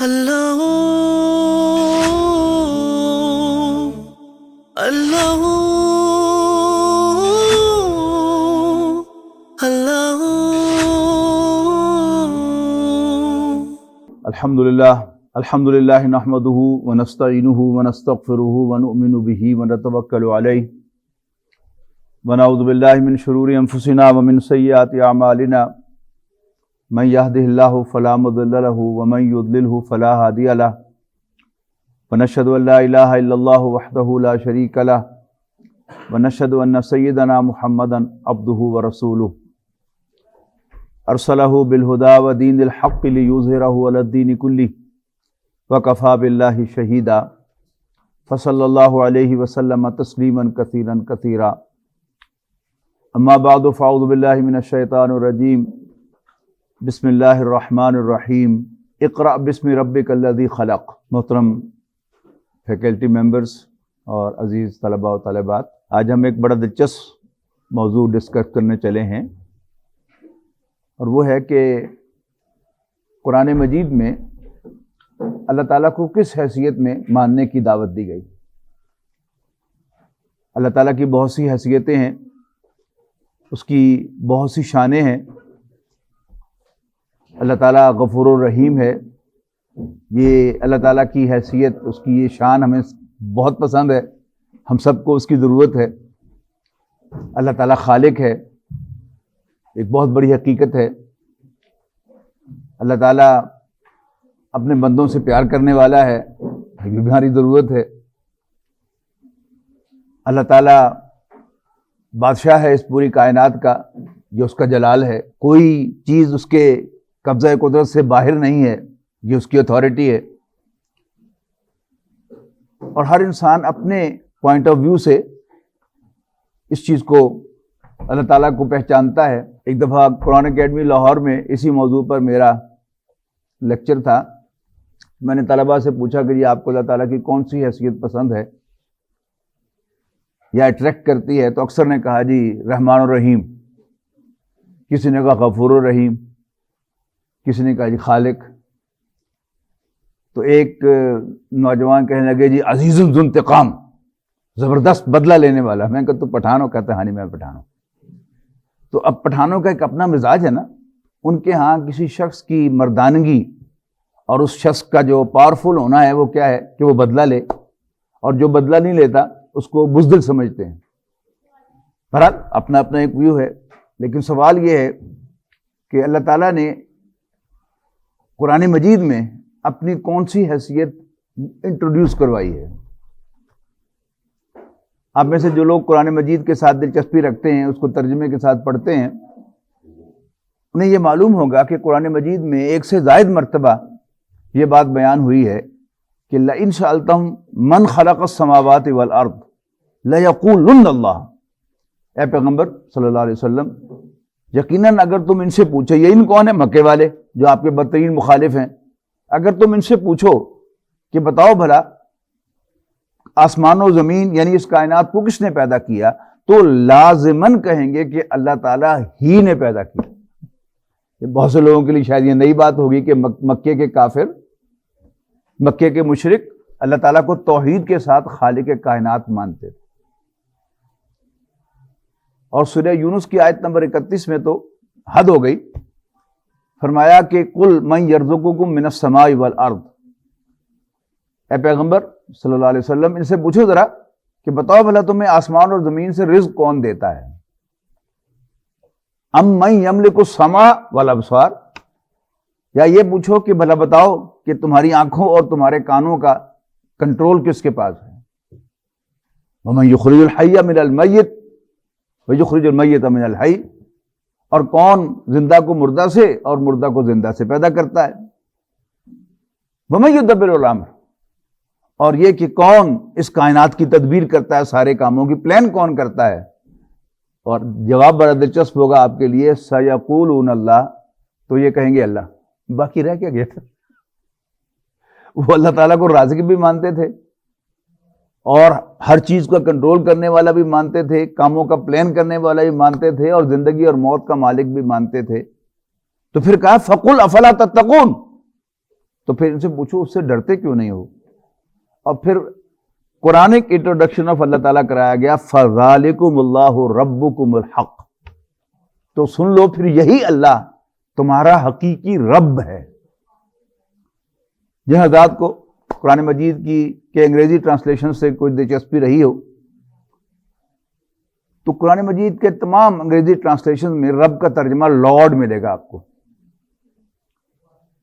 اللہ اللہ اللہ الحمدللہ نحمده ونستعینه ونستغفره ونؤمن به ونتوکل علیہ ونعوذ باللہ من شرور انفسنا ومن سیئات اعمالنا من يهده الله فلا مضل له ومن يضلله فلا هادي له ونشهد ان لا اله الا الله وحده لا شريك له ونشهد ان سيدنا محمدا عبده ورسوله ارسله بالهدى ودين الحق ليظهره على الدين كله وكفى بالله شهيدا فصلى الله عليه وسلم تسليما كثيرا كثيرا اما بعد فاعوذ بالله من الشيطان الرجيم بسم اللہ الرحمن الرحیم اقرأ بسم ربک الذی خلق۔ محترم فیکلٹی ممبرز اور عزیز طلباء و طالبات، آج ہم ایک بڑا دلچسپ موضوع ڈسکس کرنے چلے ہیں، اور وہ ہے کہ قرآن مجید میں اللہ تعالیٰ کو کس حیثیت میں ماننے کی دعوت دی گئی۔ اللہ تعالیٰ کی بہت سی حیثیتیں ہیں، اس کی بہت سی شانیں ہیں۔ اللہ تعالیٰ غفور الرحیم ہے، یہ اللہ تعالیٰ کی حیثیت، اس کی یہ شان ہمیں بہت پسند ہے، ہم سب کو اس کی ضرورت ہے۔ اللہ تعالیٰ خالق ہے، ایک بہت بڑی حقیقت ہے۔ اللہ تعالیٰ اپنے بندوں سے پیار کرنے والا ہے، یہ بھی ہماری ضرورت ہے۔ اللہ تعالیٰ بادشاہ ہے اس پوری کائنات کا، یہ اس کا جلال ہے، کوئی چیز اس کے قبضہ قدرت سے باہر نہیں ہے، یہ اس کی اتھارٹی ہے۔ اور ہر انسان اپنے پوائنٹ آف ویو سے اس چیز کو، اللہ تعالیٰ کو پہچانتا ہے۔ ایک دفعہ قرآن اکیڈمی لاہور میں اسی موضوع پر میرا لیکچر تھا، میں نے طلباء سے پوچھا کہ یہ آپ کو اللہ تعالیٰ کی کون سی حیثیت پسند ہے یا اٹریکٹ کرتی ہے، تو اکثر نے کہا جی رحمان الرحیم، کسی نے کہا غفور الرحیم، کسی نے کہا جی خالق۔ تو ایک نوجوان کہنے لگے جی عزیز ذو انتقام، زبردست بدلہ لینے والا۔ میں کہا تو پٹھان ہو؟ کہتا ہاں نہیں میں پٹھان ہوں۔ تو اب پٹھانوں کا ایک اپنا مزاج ہے نا، ان کے ہاں کسی شخص کی مردانگی اور اس شخص کا جو پاورفل ہونا ہے وہ کیا ہے کہ وہ بدلہ لے، اور جو بدلہ نہیں لیتا اس کو بزدل سمجھتے ہیں۔ بہرحال اپنا اپنا ایک ویو ہے، لیکن سوال یہ ہے کہ اللہ تعالیٰ نے قرآن مجید میں اپنی کون سی حیثیت انٹروڈیوس کروائی ہے۔ آپ میں سے جو لوگ قرآن مجید کے ساتھ دلچسپی رکھتے ہیں، اس کو ترجمے کے ساتھ پڑھتے ہیں، انہیں یہ معلوم ہوگا کہ قرآن مجید میں ایک سے زائد مرتبہ یہ بات بیان ہوئی ہے کہ لَئِن سَأَلْتَهُم مَّنْ خَلَقَ السَّمَاوَاتِ وَالْأَرْضِ لَيَقُولُنَّ اللَّهُ۔ اے پیغمبر صلی اللہ علیہ وسلم، یقیناً اگر تم ان سے پوچھو، یہ ان کون ہیں؟ مکے والے جو آپ کے بدترین مخالف ہیں۔ اگر تم ان سے پوچھو کہ بتاؤ بھلا آسمان و زمین یعنی اس کائنات کو کس نے پیدا کیا، تو لازماً کہیں گے کہ اللہ تعالیٰ ہی نے پیدا کیا۔ یہ بہت سے لوگوں کے لیے شاید یہ نئی بات ہوگی کہ مکے کے کافر، مکے کے مشرک اللہ تعالیٰ کو توحید کے ساتھ خالق کائنات مانتے تھے۔ اور سورہ یونس کی آیت نمبر 31 میں تو حد ہو گئی، فرمایا کہ قل من یرزقکم من السماء والارض۔ اے پیغمبر صلی اللہ علیہ وسلم، ان سے پوچھو ذرا کہ بتاؤ بھلا تمہیں آسمان اور زمین سے رزق کون دیتا ہے۔ ام من یملک السماء والابصار، یا یہ پوچھو کہ بھلا بتاؤ کہ تمہاری آنکھوں اور تمہارے کانوں کا کنٹرول کس کے پاس ہے۔ ومن یخرج الحی من المیت ویخرج المیت من الحی، اور کون زندہ کو مردہ سے اور مردہ کو زندہ سے پیدا کرتا ہے۔ ومن یدبر الامر، اور یہ کہ کون اس کائنات کی تدبیر کرتا ہے، سارے کاموں کی پلان کون کرتا ہے۔ اور جواب بڑا دلچسپ ہوگا آپ کے لیے، سیقولون اللہ، تو یہ کہیں گے اللہ۔ باقی رہ کیا گیا تھا؟ وہ اللہ تعالیٰ کو رازق بھی مانتے تھے، اور ہر چیز کا کنٹرول کرنے والا بھی مانتے تھے، کاموں کا پلان کرنے والا بھی مانتے تھے، اور زندگی اور موت کا مالک بھی مانتے تھے۔ تو پھر کہا فَقُلْ أَفَلَا تَتَّقُونَ، تو پھر ان سے پوچھو اس سے ڈرتے کیوں نہیں ہو؟ اور پھر قرآن کی انٹروڈکشن آف اللہ تعالیٰ کرایا گیا فَذَلِكُمُ اللَّهُ رَبُّكُمُ الْحَقُّ، تو سن لو پھر یہی اللہ تمہارا حقیقی رب ہے۔ جن حضرات کو قرآن مجید کی کہ انگریزی ٹرانسلیشن سے کوئی دلچسپی رہی ہو تو قرآن مجید کے تمام انگریزی ٹرانسلیشن میں رب کا ترجمہ لارڈ ملے گا آپ کو،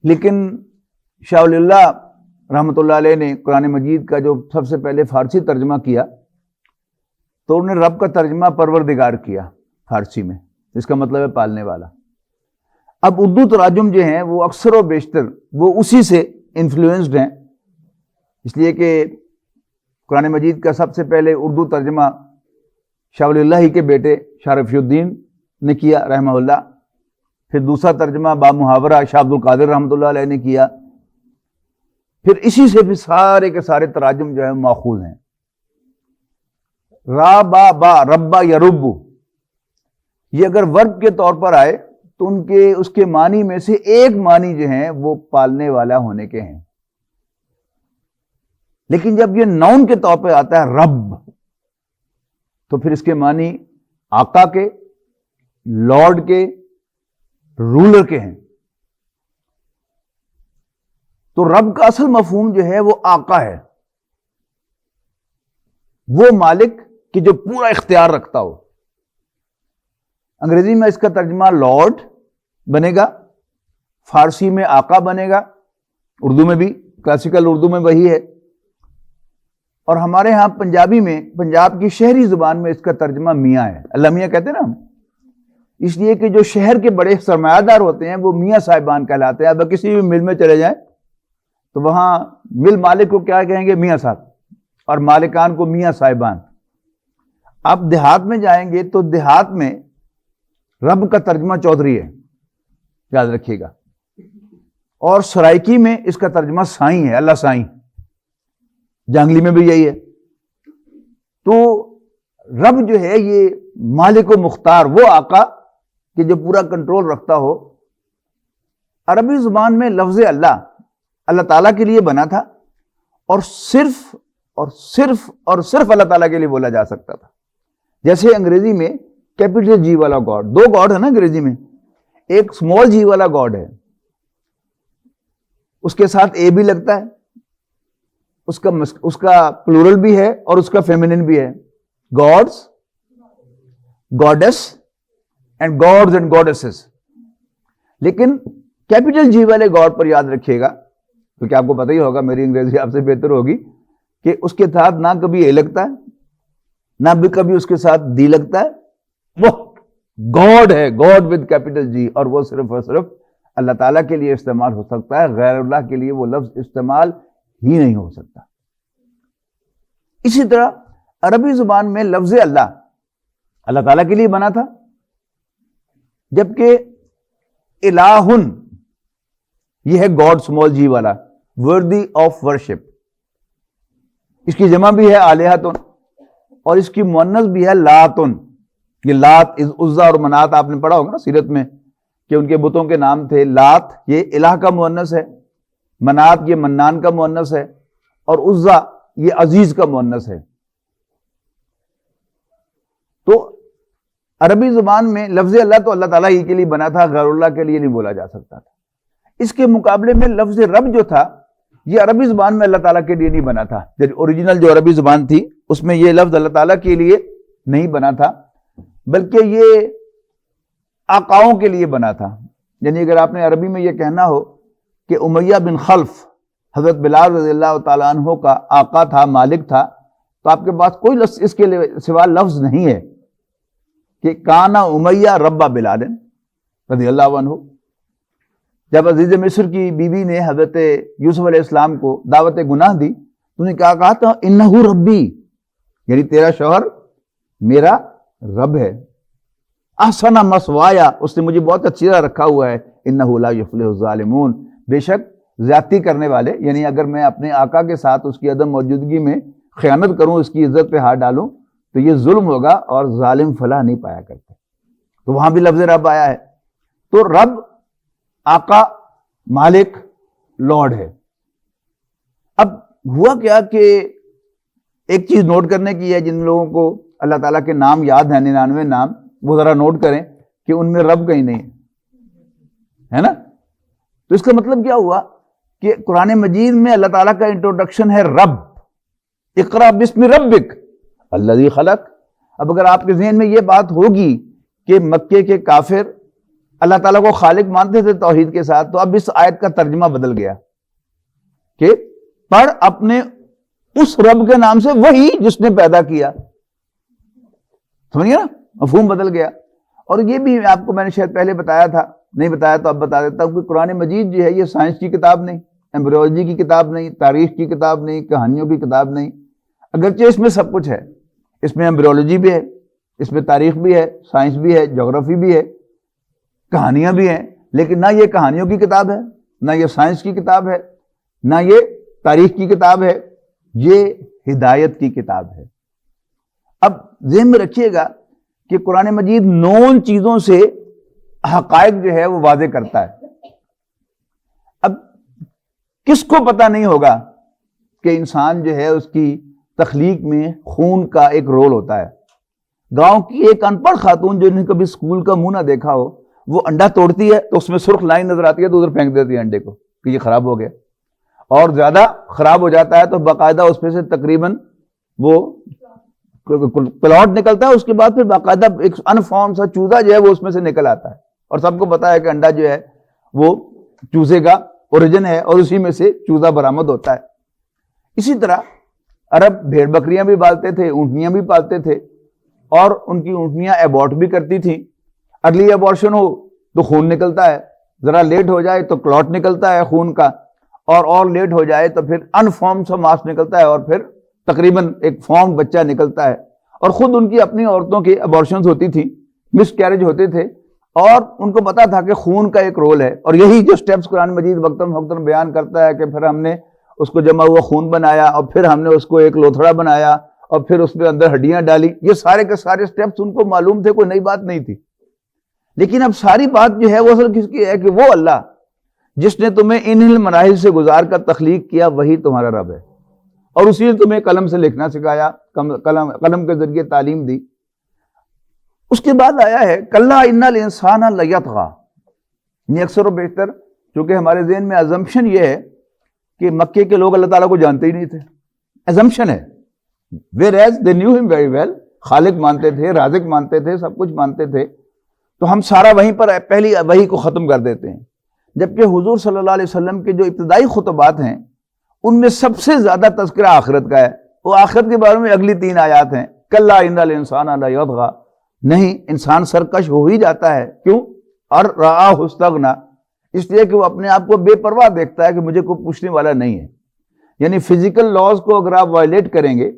لیکن شاہ ولی اللہ رحمۃ اللہ علیہ نے قرآن مجید کا جو سب سے پہلے فارسی ترجمہ کیا تو انہوں نے رب کا ترجمہ پروردگار کیا فارسی میں، جس کا مطلب ہے پالنے والا۔ اب اردو تراجم جو ہیں وہ اکثر و بیشتر وہ اسی سے انفلوئنسڈ ہیں، اس لیے کہ قرآن مجید کا سب سے پہلے اردو ترجمہ شاہ ولی اللہ ہی کے بیٹے شاہ رفیع الدین نے کیا رحمہ اللہ، پھر دوسرا ترجمہ با محاورہ شاہ عبد القادر رحمۃ اللہ علیہ نے کیا، پھر اسی سے بھی سارے کے سارے تراجم جو ہے ماخوذ ہیں۔ را با با ربا یا ربو، یہ اگر ورب کے طور پر آئے تو ان کے اس کے معنی میں سے ایک معنی جو ہیں وہ پالنے والا ہونے کے ہیں، لیکن جب یہ ناؤن کے طور پہ آتا ہے رب تو پھر اس کے معنی آقا کے، لارڈ کے، رولر کے ہیں۔ تو رب کا اصل مفہوم جو ہے وہ آقا ہے، وہ مالک کہ جو پورا اختیار رکھتا ہو۔ انگریزی میں اس کا ترجمہ لارڈ بنے گا، فارسی میں آقا بنے گا، اردو میں بھی کلاسیکل اردو میں وہی ہے، اور ہمارے ہاں پنجابی میں پنجاب کی شہری زبان میں اس کا ترجمہ میاں ہے۔ اللہ میاں کہتے ہیں نا ہم، اس لیے کہ جو شہر کے بڑے سرمایہ دار ہوتے ہیں وہ میاں صاحبان کہلاتے ہیں۔ اب کسی بھی مل میں چلے جائیں تو وہاں مل مالک کو کیا کہیں گے؟ میاں صاحب، اور مالکان کو میاں صاحبان۔ آپ دیہات میں جائیں گے تو دیہات میں رب کا ترجمہ چودھری ہے، یاد رکھیے گا، اور سرائکی میں اس کا ترجمہ سائیں ہے، اللہ سائیں، جانگلی میں بھی یہی ہے۔ تو رب جو ہے یہ مالک و مختار، وہ آقا کہ جو پورا کنٹرول رکھتا ہو۔ عربی زبان میں لفظ اللہ اللہ تعالیٰ کے لیے بنا تھا، اور صرف اور صرف اور صرف اللہ تعالیٰ کے لیے بولا جا سکتا تھا۔ جیسے انگریزی میں کیپٹل جی والا گاڈ، دو گاڈ ہے نا انگریزی میں، ایک اسمال جی والا گاڈ ہے، اس کے ساتھ اے بھی لگتا ہے، اس کا پلورل بھی ہے اور اس کا فیمینن بھی ہے، gods, gods and gods and goddesses. لیکن کیپٹل جی والے گاڈ پر یاد رکھیے گا، کیونکہ آپ کو پتہ ہی ہوگا، میری انگریزی آپ سے بہتر ہوگی، کہ اس کے ساتھ نہ کبھی اے لگتا ہے نہ بھی کبھی اس کے ساتھ دی لگتا ہے، وہ گاڈ ہے، گاڈ ود کیپٹل جی، اور وہ صرف اور صرف اللہ تعالیٰ کے لیے استعمال ہو سکتا ہے، غیر اللہ کے لیے وہ لفظ استعمال ہی نہیں ہو سکتا۔ اسی طرح عربی زبان میں لفظ اللہ اللہ تعالیٰ کے لیے بنا تھا، جبکہ الہن یہ ہے گاڈ اسمال جی والا، worthy آف ورشپ، اس کی جمع بھی ہے آلہتن اور اس کی مؤنث بھی ہے لاتن۔ یہ لات، عزا اور منات آپ نے پڑھا ہوگا نا سیرت میں کہ ان کے بتوں کے نام تھے۔ لات یہ الہ کا مؤنث ہے، منات یہ منان کا مؤنث ہے، اور عزا یہ عزیز کا مؤنث ہے۔ تو عربی زبان میں لفظ اللہ تو اللہ تعالیٰ ہی کے لیے بنا تھا، غیر اللہ کے لیے نہیں بولا جا سکتا تھا۔ اس کے مقابلے میں لفظ رب جو تھا یہ عربی زبان میں اللہ تعالیٰ کے لیے نہیں بنا تھا، اوریجنل جو عربی زبان تھی اس میں یہ لفظ اللہ تعالیٰ کے لیے نہیں بنا تھا، بلکہ یہ آقاؤں کے لیے بنا تھا۔ یعنی اگر آپ نے عربی میں یہ کہنا ہو کہ امیہ بن خلف حضرت بلال رضی اللہ تعالیٰ عنہ کا آقا تھا، مالک تھا، تو آپ کے پاس کوئی لفظ اس کے سوا لفظ نہیں ہے کہ کانا امیہ ربا بلال رضی اللہ عنہ۔ جب عزیز مصر کی بیوی نے حضرت یوسف علیہ السلام کو دعوت گناہ دی تو نے کیا کہا تھا؟ انہو ربی، یعنی تیرا شوہر میرا رب ہے، احسن مسوایا، اس نے مجھے بہت اچھی طرح رکھا ہوا ہے، انہو لا یفلح الظالمون، بے شک زیادتی کرنے والے، یعنی اگر میں اپنے آقا کے ساتھ اس کی عدم موجودگی میں خیانت کروں، اس کی عزت پہ ہاتھ ڈالوں تو یہ ظلم ہوگا اور ظالم فلاح نہیں پایا کرتے۔ تو وہاں بھی لفظ رب آیا ہے۔ تو رب، آقا، مالک، لارڈ ہے. اب ہوا کیا کہ ایک چیز نوٹ کرنے کی ہے، جن لوگوں کو اللہ تعالیٰ کے نام یاد ہیں 99 نام، وہ ذرا نوٹ کریں کہ ان میں رب کہیں نہیں ہے نا. تو اس کا مطلب کیا ہوا کہ قرآن مجید میں اللہ تعالیٰ کا انٹروڈکشن ہے رب. اقرا بسم ربک الذی خلق. اب اگر آپ کے ذہن میں یہ بات ہوگی کہ مکے کے کافر اللہ تعالیٰ کو خالق مانتے تھے توحید کے ساتھ، تو اب اس آیت کا ترجمہ بدل گیا کہ پڑھ اپنے اس رب کے نام سے وہی جس نے پیدا کیا. سمجھے نا، مفہوم بدل گیا. اور یہ بھی آپ کو میں نے شاید پہلے بتایا تھا، نہیں بتایا تو اب بتا دیتا ہوں کہ قرآن مجید جو ہے یہ سائنس کی کتاب نہیں، ایمبریولوجی کی کتاب نہیں، تاریخ کی کتاب نہیں، کہانیوں کی کتاب نہیں. اگرچہ اس میں سب کچھ ہے، اس میں ایمبریولوجی بھی ہے، اس میں تاریخ بھی ہے، سائنس بھی ہے، جغرافی بھی ہے، کہانیاں بھی ہیں، لیکن نہ یہ کہانیوں کی کتاب ہے، نہ یہ سائنس کی کتاب ہے، نہ یہ تاریخ کی کتاب ہے، یہ ہدایت کی کتاب ہے. اب ذہن میں رکھیے گا کہ قرآن مجید نون چیزوں سے حقائق جو ہے وہ واضح کرتا ہے. اب کس کو پتہ نہیں ہوگا کہ انسان جو ہے اس کی تخلیق میں خون کا ایک رول ہوتا ہے. گاؤں کی ایک ان پڑھ خاتون جو نے کبھی اسکول کا منہ نہ دیکھا ہو، وہ انڈا توڑتی ہے تو اس میں سرخ لائن نظر آتی ہے تو ادھر پھینک دیتی ہے انڈے کو کہ یہ خراب ہو گیا، اور زیادہ خراب ہو جاتا ہے تو باقاعدہ اس میں سے تقریباً وہ پلاٹ نکلتا ہے. اس کے بعد پھر باقاعدہ ایک انفارم سا چوزا جو ہے وہ اس میں سے نکل آتا ہے، اور سب کو پتا ہے کہ انڈا جو ہے وہ چوزے کا اوریجن ہے اور اسی میں سے چوزا برآمد ہوتا ہے. اسی طرح عرب بھیڑ بکریاں بھی پالتے تھے، اونٹنیاں بھی پالتے تھے، اور ان کی اونٹنیاں ایبورٹ بھی کرتی تھیں. ارلی ایبورشن ہو تو خون نکلتا ہے، ذرا لیٹ ہو جائے تو کلوٹ نکلتا ہے خون کا، اور لیٹ ہو جائے تو پھر انفارم سا ماس نکلتا ہے، اور پھر تقریباً ایک فارم بچہ نکلتا ہے. اور خود ان کی اپنی عورتوں کی ابورشنز ہوتی تھیں، مس کیریج ہوتے تھے، اور ان کو پتا تھا کہ خون کا ایک رول ہے. اور یہی جو سٹیپس قرآن مجید وقتاً فوقتاً بیان کرتا ہے کہ پھر ہم نے اس کو جمع ہوا خون بنایا، اور پھر ہم نے اس کو ایک لوتھڑا بنایا، اور پھر اس میں اندر ہڈیاں ڈالی. یہ سارے کے سارے سٹیپس ان کو معلوم تھے، کوئی نئی بات نہیں تھی. لیکن اب ساری بات جو ہے وہ اصل کس کی ہے کہ وہ اللہ جس نے تمہیں ان مراحل سے گزار کر تخلیق کیا وہی تمہارا رب ہے، اور اسی نے تمہیں قلم سے لکھنا سکھایا، قلم کے ذریعے تعلیم دی. اس کے بعد آیا ہے کلا ان الانسان لیطغی. یہ اکثر و بیشتر چونکہ ہمارے ذہن میں ازمپشن یہ ہے کہ مکے کے لوگ اللہ تعالیٰ کو جانتے ہی نہیں تھے، ازمپشن ہے. whereas they knew him very well. خالق مانتے تھے، رازق مانتے تھے، سب کچھ مانتے تھے. تو ہم سارا وہیں پر پہلی وحی کو ختم کر دیتے ہیں. جبکہ حضور صلی اللہ علیہ وسلم کے جو ابتدائی خطبات ہیں ان میں سب سے زیادہ تذکرہ آخرت کا ہے. وہ آخرت کے بارے میں اگلی 3 آیات ہیں. کلا ان الانسان لیطغی. نہیں، انسان سرکش ہو ہی جاتا ہے. کیوں؟ اور رآہ استغنی، اس لیے کہ وہ اپنے آپ کو بے پرواہ دیکھتا ہے کہ مجھے کوئی پوچھنے والا نہیں ہے. یعنی فزیکل لاز کو اگر آپ وائلیٹ کریں گے،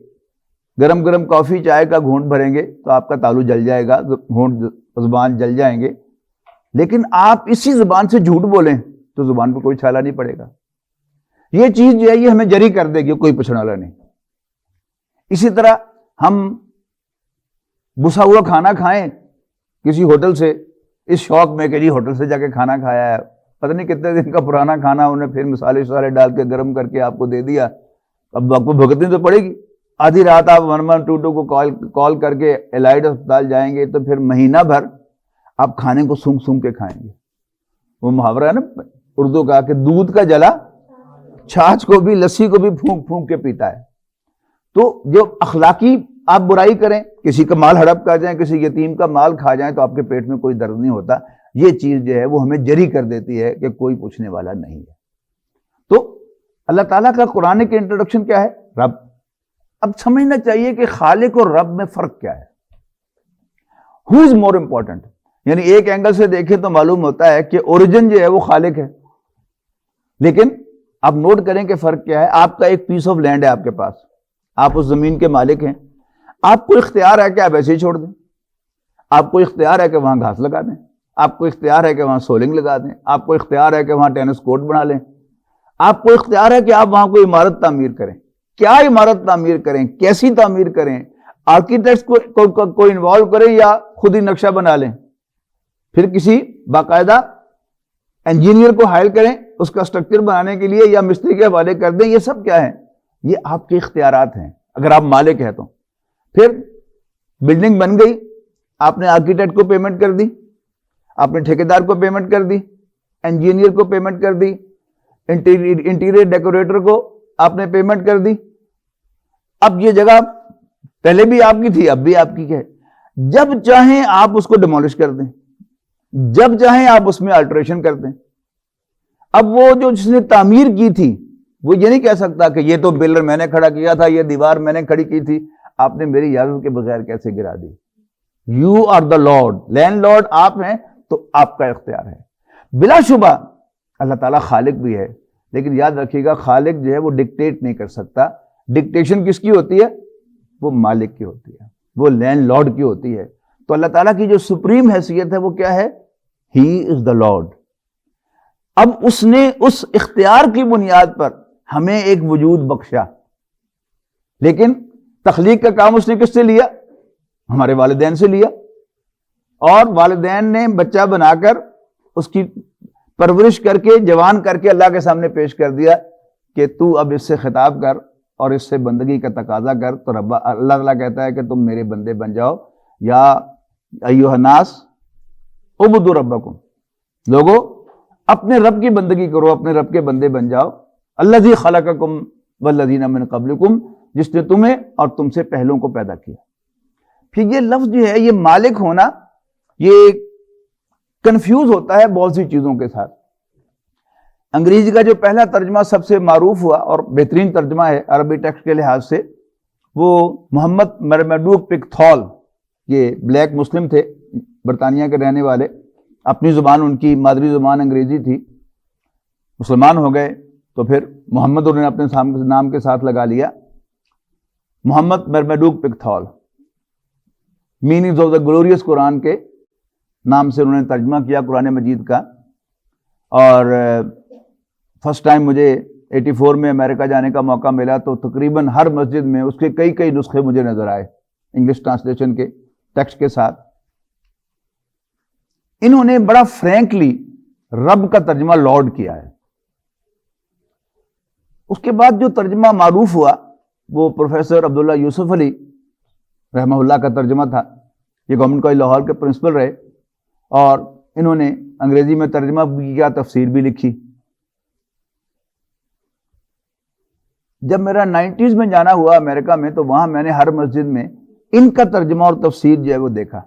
گرم گرم کافی چائے کا گھونٹ بھریں گے تو آپ کا تالو جل جائے گا، گھونٹ زبان جل جائیں گے. لیکن آپ اسی زبان سے جھوٹ بولیں تو زبان پہ کوئی چھالا نہیں پڑے گا. یہ چیز جو ہے یہ ہمیں جری کر دے گی، کوئی پوچھنے والا نہیں. اسی طرح ہم بسا ہوا کھانا کھائیں کسی ہوٹل سے اس شوق میں کہ جی ہوٹل سے جا کے کھانا کھایا ہے، پتہ نہیں کتنے دن کا پرانا کھانا، انہیں پھر مسالے ڈال کے گرم کر کے آپ کو دے دیا. اب آپ کو بھگتنی تو پڑے گی. آدھی رات آپ 112 کو کال کر کے الائڈ اسپتال جائیں گے تو پھر مہینہ بھر آپ کھانے کو سونگ سونگ کے کھائیں گے. وہ محاورہ ہے نا اردو کا کہ دودھ کا جلا چھاچھ کو بھی، لسی کو بھی پھونک پھونک کے پیتا ہے. تو جو اخلاقی آپ برائی کریں، کسی کا مال ہڑپ کر جائیں، کسی یتیم کا مال کھا جائیں تو آپ کے پیٹ میں کوئی درد نہیں ہوتا. یہ چیز جو ہے وہ ہمیں جری کر دیتی ہے کہ کوئی پوچھنے والا نہیں ہے. تو اللہ تعالیٰ کا قرآن کے انٹروڈکشن کیا ہے؟ رب. اب سمجھنا چاہیے کہ خالق اور رب میں فرق کیا ہے. ہو از مور امپورٹنٹ. یعنی ایک اینگل سے دیکھیں تو معلوم ہوتا ہے کہ اوریجن جو ہے وہ خالق ہے، لیکن آپ نوٹ کریں کہ فرق کیا ہے. آپ کا ایک پیس آف لینڈ ہے آپ کے پاس، آپ اس زمین کے مالک ہیں. آپ کو اختیار ہے کہ آپ ایسے ہی چھوڑ دیں، آپ کو اختیار ہے کہ وہاں گھاس لگا دیں، آپ کو اختیار ہے کہ وہاں سولنگ لگا دیں، آپ کو اختیار ہے کہ وہاں ٹینس کورٹ بنا لیں، آپ کو اختیار ہے کہ آپ وہاں کوئی عمارت تعمیر کریں. کیا عمارت تعمیر کریں، کیسی تعمیر کریں، آرکیٹیکٹس کو انوالو کریں یا خود ہی نقشہ بنا لیں، پھر کسی باقاعدہ انجینئر کو ہائر کریں اس کا اسٹرکچر بنانے کے لیے یا مستری کے حوالے کر دیں، یہ سب کیا ہے؟ یہ آپ کے اختیارات ہیں اگر آپ مالک ہیں تو۔ پھر بلڈنگ بن گئی، آپ نے آرکیٹیکٹ کو پیمنٹ کر دی، آپ نے ٹھیکیدار کو پیمنٹ کر دی، انجینئر کو پیمنٹ کر دی، انٹیریئر ڈیکوریٹر کو آپ نے پیمنٹ کر دی۔ اب یہ جگہ پہلے بھی آپ کی تھی، اب بھی آپ کی ہے، جب چاہیں آپ اس کو ڈیمولش کر دیں، جب چاہیں آپ اس میں آلٹریشن کر دیں۔ اب وہ جو جس نے تعمیر کی تھی وہ یہ نہیں کہہ سکتا کہ یہ تو پلر میں نے کھڑا کیا تھا، یہ دیوار میں نے کھڑی کی تھی، آپ نے میری اجازت کے بغیر کیسے گرا دی؟ You are the lord, landlord آپ ہیں، تو آپ کا اختیار ہے۔ بلا شبہ اللہ تعالیٰ خالق بھی ہے، لیکن یاد رکھیے گا خالق جو ہے وہ ڈکٹیٹ نہیں کر سکتا۔ ڈکٹیشن کس کی ہوتی ہے؟ وہ مالک کی ہوتی ہے، وہ لینڈ لارڈ کی ہوتی ہے۔ تو اللہ تعالیٰ کی جو سپریم حیثیت ہے وہ کیا ہے؟ ہی از دا لارڈ۔ اب اس نے اس اختیار کی بنیاد پر ہمیں ایک وجود بخشا، لیکن تخلیق کا کام اس نے کس سے لیا؟ ہمارے والدین سے لیا، اور والدین نے بچہ بنا کر اس کی پرورش کر کے جوان کر کے اللہ کے سامنے پیش کر دیا کہ تو اب اس سے خطاب کر اور اس سے بندگی کا تقاضا کر۔ تو رب اللہ تعالیٰ کہتا ہے کہ تم میرے بندے بن جاؤ، یا ایھا الناس اعبدوا ربکم، لوگوں اپنے رب کی بندگی کرو، اپنے رب کے بندے بن جاؤ۔ الذی خلقکم والذین من قبلکم، جس نے تمہیں اور تم سے پہلوں کو پیدا کیا۔ پھر یہ لفظ جو ہے، یہ مالک ہونا، یہ کنفیوز ہوتا ہے بہت سی چیزوں کے ساتھ۔ انگریزی کا جو پہلا ترجمہ سب سے معروف ہوا اور بہترین ترجمہ ہے عربی ٹیکسٹ کے لحاظ سے، وہ محمد مرمڈوک پکتھول، یہ بلیک مسلم تھے، برطانیہ کے رہنے والے، اپنی زبان ان کی مادری زبان انگریزی تھی، مسلمان ہو گئے تو پھر محمد انہوں نے اپنے نام کے ساتھ لگا لیا، محمد مرمڈوک پکتھول، میننگز آف دا گلوریس قرآن کے نام سے انہوں نے ترجمہ کیا قرآن مجید کا۔ اور فرسٹ ٹائم مجھے 84 میں امریکہ جانے کا موقع ملا تو تقریباً ہر مسجد میں اس کے کئی نسخے مجھے نظر آئے انگلش ٹرانسلیشن کے ٹیکسٹ کے ساتھ۔ انہوں نے بڑا فرینکلی رب کا ترجمہ لارڈ کیا ہے۔ اس کے بعد جو ترجمہ معروف ہوا وہ پروفیسر عبداللہ یوسف علی رحمہ اللہ کا ترجمہ تھا۔ یہ گورنمنٹ کالج لاہور کے پرنسپل رہے، اور انہوں نے انگریزی میں ترجمہ بھی کیا، تفسیر بھی لکھی۔ جب میرا 90s میں جانا ہوا امریکہ میں تو وہاں میں نے ہر مسجد میں ان کا ترجمہ اور تفسیر جو ہے وہ دیکھا۔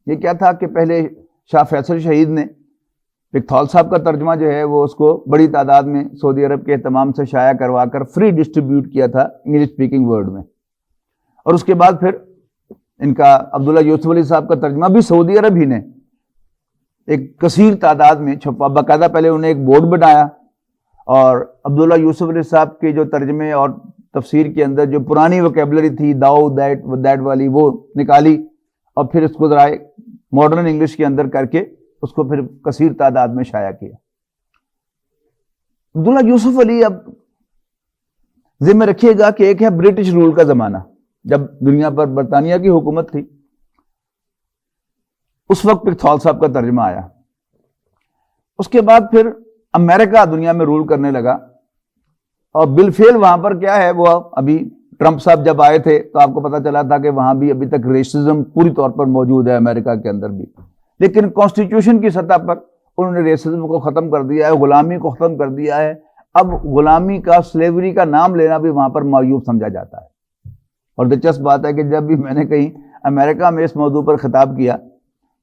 یہ کیا تھا کہ پہلے شاہ فیصل شہید نے پکتھول صاحب کا ترجمہ جو ہے وہ اس کو بڑی تعداد میں سعودی عرب کے اہتمام سے شائع کروا کر فری ڈسٹریبیوٹ کیا تھا انگلش اسپیکنگ ورلڈ میں، اور اس کے بعد پھر ان کا عبداللہ یوسف علی صاحب کا ترجمہ بھی سعودی عرب ہی نے ایک کثیر تعداد میں چھپا، باقاعدہ پہلے انہوں نے ایک بورڈ بنایا، اور عبداللہ یوسف علی صاحب کے جو ترجمے اور تفسیر کے اندر جو پرانی وکیبلری تھی داؤ دیٹ والی وہ نکالی، اور پھر اس کو ذرا ماڈرن انگلش کے اندر کر کے اس کو پھر کثیر تعداد میں شائع کیا۔ عبداللہ یوسف علی، اب ذہن میں رکھیے گا کہ ایک ہے برٹش رول کا زمانہ، جب دنیا پر برطانیہ کی حکومت تھی، اس وقت پکتھول صاحب کا ترجمہ آیا۔ اس کے بعد پھر امریکہ دنیا میں رول کرنے لگا، اور بالفعل وہاں پر کیا ہے، وہ ابھی ٹرمپ صاحب جب آئے تھے تو آپ کو پتا چلا تھا کہ وہاں بھی ابھی تک ریسزم پوری طور پر موجود ہے امریکہ کے اندر بھی، لیکن کانسٹیٹیوشن کی سطح پر انہوں نے ریسزم کو ختم کر دیا ہے، غلامی کو ختم کر دیا ہے۔ اب غلامی کا، سلیوری کا نام لینا بھی وہاں پر معیوب سمجھا جاتا ہے۔ اور دلچسپ بات ہے کہ جب بھی میں نے کہیں امریکہ میں اس موضوع پر خطاب کیا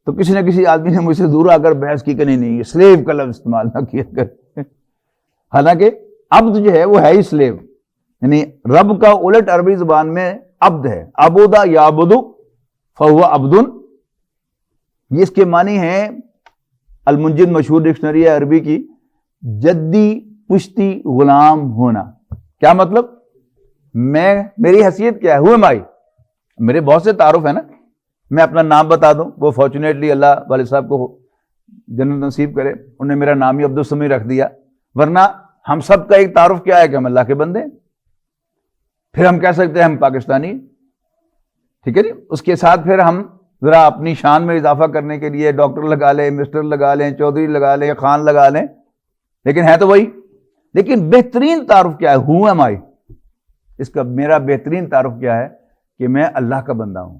تو کسی نہ کسی آدمی نے مجھ سے دور آ کر بحث کی کہ نہیں یہ سلیو کا لفظ استعمال نہ کیا کر، حالانکہ عبد جو ہے وہ ہے ہی سلیو، یعنی رب کا الٹ عربی زبان میں عبد ہے، عبودہ یعبد فہو عبد، یہ اس کے معنی ہیں المنجد مشہور ڈکشنری ہے عربی کی، جدی پشتی غلام ہونا۔ کیا مطلب؟ میری حیثیت کیا ہے؟ ہو ایم آئی؟ میرے بہت سے تعارف ہیں نا، میں اپنا نام بتا دوں، وہ فارچونیٹلی اللہ والد صاحب کو جنت نصیب کرے، انہوں نے میرا نام ہی عبدالسمیع رکھ دیا، ورنہ ہم سب کا ایک تعارف کیا ہے کہ ہم اللہ کے بندے ہیں، پھر ہم کہہ سکتے ہیں ہم پاکستانی، ٹھیک ہے جی۔ اس کے ساتھ پھر ہم ذرا اپنی شان میں اضافہ کرنے کے لیے ڈاکٹر لگا لیں، مسٹر لگا لیں، چودھری لگا لیں، خان لگا لیں، لیکن ہے تو وہی. لیکن بہترین تعارف کیا ہے؟ ہو ایم آئی. اس کا میرا بہترین تعارف کیا ہے کہ میں اللہ کا بندہ ہوں.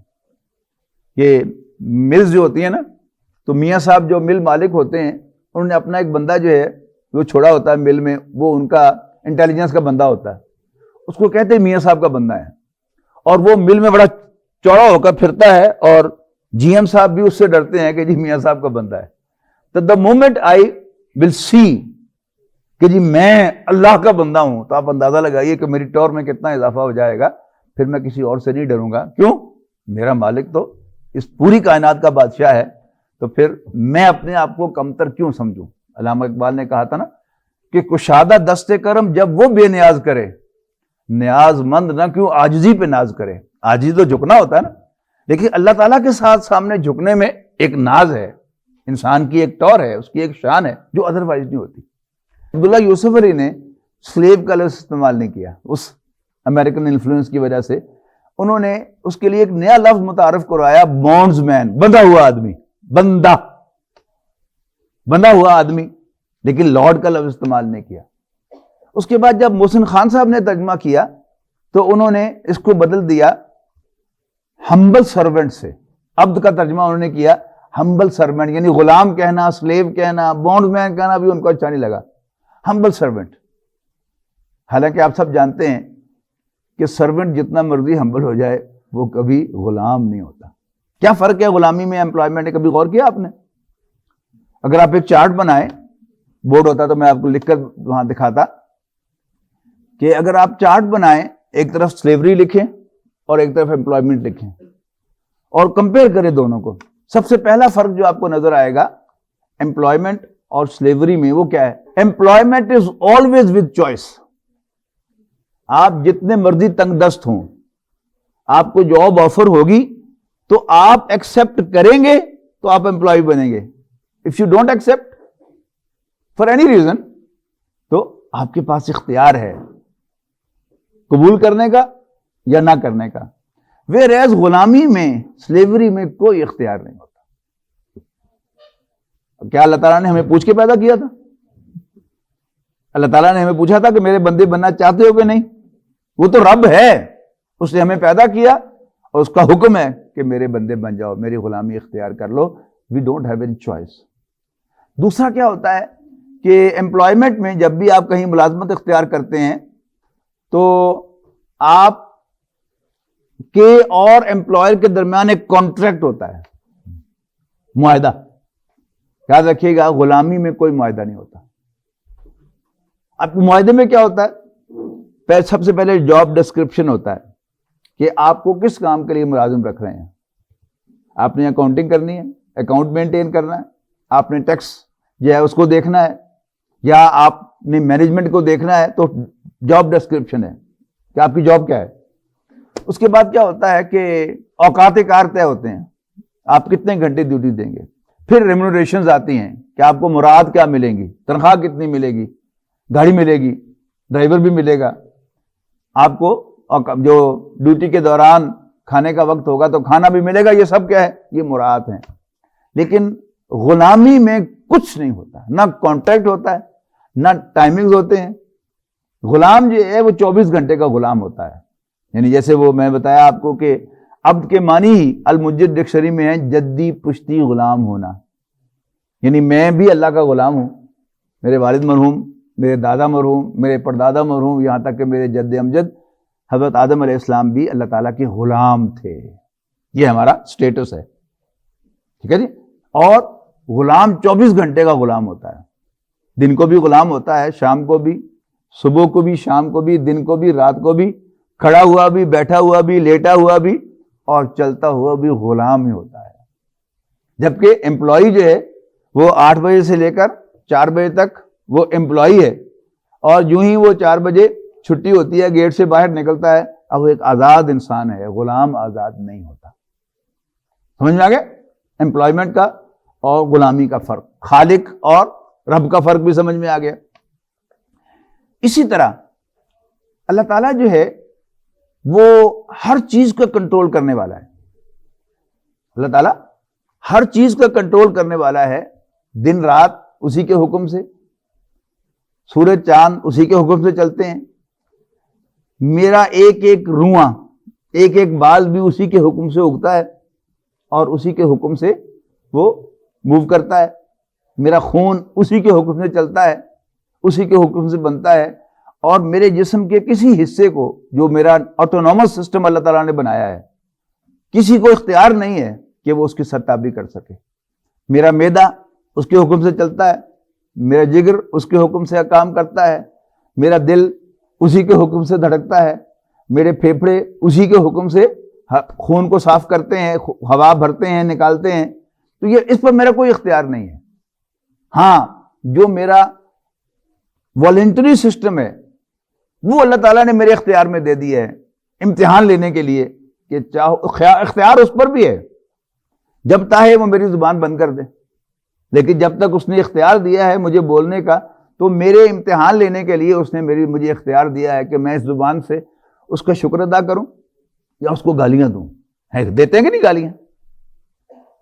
یہ ملز جو ہوتی ہیں نا، تو میاں صاحب جو مل مالک ہوتے ہیں انہوں نے اپنا ایک بندہ جو ہے وہ چھوڑا ہوتا ہے مل میں، وہ ان کا انٹیلیجنس کا بندہ ہوتا ہے، اس کو کہتے ہیں میاں صاحب کا بندہ ہے. اور وہ مل میں بڑا چوڑا ہو کر پھرتا ہے اور جی ایم صاحب بھی اس سے ڈرتے ہیں کہ جی میاں صاحب کا بندہ ہے. تو دا مومنٹ آئی ول سی کہ جی میں اللہ کا بندہ ہوں، تو آپ اندازہ لگائیے کہ میری ٹور میں کتنا اضافہ ہو جائے گا. پھر میں کسی اور سے نہیں ڈروں گا. کیوں؟ میرا مالک تو اس پوری کائنات کا بادشاہ ہے. تو پھر میں اپنے آپ کو کمتر کیوں سمجھوں؟ علامہ اقبال نے کہا تھا نا کہ کشادہ دست کرم جب وہ بے نیاز کرے، نیاز مند نہ کیوں عاجزی پہ ناز کرے. عاجزی تو جھکنا ہوتا ہے نا، لیکن اللہ تعالیٰ کے ساتھ سامنے جھکنے میں ایک ناز ہے، انسان کی ایک ٹور ہے، اس کی ایک شان ہے جو ادروائز نہیں ہوتی. عبداللہ یوسف علی نے سلیو کا لفظ استعمال نہیں کیا. اس امریکن انفلوئنس کی وجہ سے انہوں نے اس کے لیے ایک نیا لفظ متعارف کروایا، بونڈز مین، بندھا ہوا آدمی. بندھا ہوا آدمی، لیکن لارڈ کا لفظ استعمال نہیں کیا. اس کے بعد جب محسن خان صاحب نے ترجمہ کیا تو انہوں نے اس کو بدل دیا ہمبل سرونٹ سے. عبد کا ترجمہ انہوں نے کیا ہمبل سرونٹ، یعنی غلام کہنا، سلیو کہنا، بونڈ مین کہنا بھی ان کو اچھا نہیں لگا. ہمبل سرونٹ. حالانکہ آپ سب جانتے ہیں کہ سرونٹ جتنا مرضی ہمبل ہو جائے وہ کبھی غلام نہیں ہوتا. کیا فرق ہے غلامی میں امپلائمنٹ؟ کبھی غور کیا آپ نے؟ اگر آپ ایک چارٹ بنائیں، بورڈ ہوتا تو میں آپ کو لکھ کر وہاں دکھاتا کہ اگر آپ چارٹ بنائیں، ایک طرف سلیوری لکھیں اور ایک طرف امپلائمنٹ لکھیں اور کمپیئر کریں دونوں کو. سب سے پہلا فرق جو آپ کو نظر آئے گا امپلائمنٹ اور سلیوری میں، وہ کیا ہے؟ Employment is always with choice. آپ جتنے مرضی تنگ دست ہوں، آپ کو جاب آفر ہوگی تو آپ ایکسپٹ کریں گے تو آپ امپلائی بنیں گے. If you don't except for any reason تو آپ کے پاس اختیار ہے قبول کرنے کا یا نہ کرنے کا. ویئر ایز غلامی میں، سلیوری میں کوئی اختیار نہیں ہوتا. کیا اللہ تعالیٰ نے ہمیں پوچھ کے پیدا کیا تھا؟ اللہ تعالیٰ نے ہمیں پوچھا تھا کہ میرے بندے بننا چاہتے ہو کہ نہیں؟ وہ تو رب ہے، اس نے ہمیں پیدا کیا اور اس کا حکم ہے کہ میرے بندے بن جاؤ، میری غلامی اختیار کر لو. We don't have any choice. دوسرا کیا ہوتا ہے کہ امپلائمنٹ میں جب بھی آپ کہیں ملازمت اختیار کرتے ہیں تو آپ کے اور امپلائر کے درمیان ایک کانٹریکٹ ہوتا ہے، معاہدہ. یاد رکھیے گا غلامی میں کوئی معاہدہ نہیں ہوتا. اب معاہدے میں کیا ہوتا ہے؟ سب سے پہلے جاب ڈسکرپشن ہوتا ہے کہ آپ کو کس کام کے لیے ملازم رکھ رہے ہیں. آپ نے اکاؤنٹنگ کرنی ہے، اکاؤنٹ مینٹین کرنا ہے، آپ نے ٹیکس جو ہے اس کو دیکھنا ہے، یا آپ نے مینجمنٹ کو دیکھنا ہے، تو جاب ڈسکرپشن ہے کہ آپ کی جاب کیا ہے. اس کے بعد کیا ہوتا ہے کہ اوقات کار طے ہوتے ہیں، آپ کتنے گھنٹے ڈیوٹی دیں گے. پھر ریمونریشنز آتی ہیں کہ آپ کو مراد کیا ملیں گی، تنخواہ کتنی ملے گی، گاڑی ملے گی، ڈرائیور بھی ملے گا، آپ کو جو ڈیوٹی کے دوران کھانے کا وقت ہوگا تو کھانا بھی ملے گا. یہ سب کیا ہے؟ یہ مراد ہیں. لیکن غلامی میں کچھ نہیں ہوتا، نہ کانٹریکٹ ہوتا ہے، نہ ٹائمنگز ہوتے ہیں. غلام جو ہے وہ 24 گھنٹے کا غلام ہوتا ہے. یعنی جیسے وہ میں بتایا آپ کو کہ عبد کے معنی ہی المجد ڈکشنری میں ہے جدی پشتی غلام ہونا. یعنی میں بھی اللہ کا غلام ہوں. میرے والد مرحوم، میرے دادا مرحوم، میرے پردادا مرحوم، یہاں تک کہ میرے جد امجد حضرت آدم علیہ السلام بھی اللہ تعالیٰ کے غلام تھے. یہ ہمارا سٹیٹس ہے. ٹھیک ہے جی. اور غلام 24 گھنٹے کا غلام ہوتا ہے. دن کو بھی غلام ہوتا ہے، شام کو بھی، صبح کو بھی، شام کو بھی، دن کو بھی، رات کو بھی، کھڑا ہوا بھی، بیٹھا ہوا بھی، لیٹا ہوا بھی، اور چلتا ہوا بھی غلام ہی ہوتا ہے. جبکہ امپلائی جو ہے وہ 8 بجے سے لے کر 4 بجے تک وہ امپلائی ہے، اور جو ہی وہ 4 بجے چھٹی ہوتی ہے، گیٹ سے باہر نکلتا ہے، اب وہ ایک آزاد انسان ہے. غلام آزاد نہیں ہوتا. سمجھ میں آ گیا امپلائمنٹ کا اور غلامی کا فرق، خالق اور رب کا فرق بھی سمجھ میں آ گیا. اسی طرح اللہ تعالیٰ جو ہے وہ ہر چیز کا کنٹرول کرنے والا ہے. اللہ تعالیٰ ہر چیز کا کنٹرول کرنے والا ہے، دن رات اسی کے حکم سے. سورج چاند اسی کے حکم سے چلتے ہیں، میرا ایک ایک رواں، ایک ایک بال بھی اسی کے حکم سے اگتا ہے اور اسی کے حکم سے وہ موو کرتا ہے، میرا خون اسی کے حکم سے چلتا ہے، اسی کے حکم سے بنتا ہے، اور میرے جسم کے کسی حصے کو، جو میرا آٹونومس سسٹم اللہ تعالیٰ نے بنایا ہے، کسی کو اختیار نہیں ہے کہ وہ اس کی سرتابی کر سکے۔ میرا معدہ اس کے حکم سے چلتا ہے، میرا جگر اس کے حکم سے کام کرتا ہے، میرا دل اسی کے حکم سے دھڑکتا ہے، میرے پھیپھڑے اسی کے حکم سے خون کو صاف کرتے ہیں، ہوا بھرتے ہیں، نکالتے ہیں۔ تو یہ اس پر میرا کوئی اختیار نہیں ہے۔ ہاں، جو میرا والنٹری سسٹم ہے وہ اللہ تعالیٰ نے میرے اختیار میں دے دیا ہے امتحان لینے کے لیے، کہ چاہو اختیار اس پر بھی ہے، جب چاہے وہ میری زبان بند کر دے، لیکن جب تک اس نے اختیار دیا ہے مجھے بولنے کا، تو میرے امتحان لینے کے لیے اس نے مجھے اختیار دیا ہے کہ میں اس زبان سے اس کا شکر ادا کروں یا اس کو گالیاں دوں۔ دیتے ہیں کہ نہیں گالیاں؟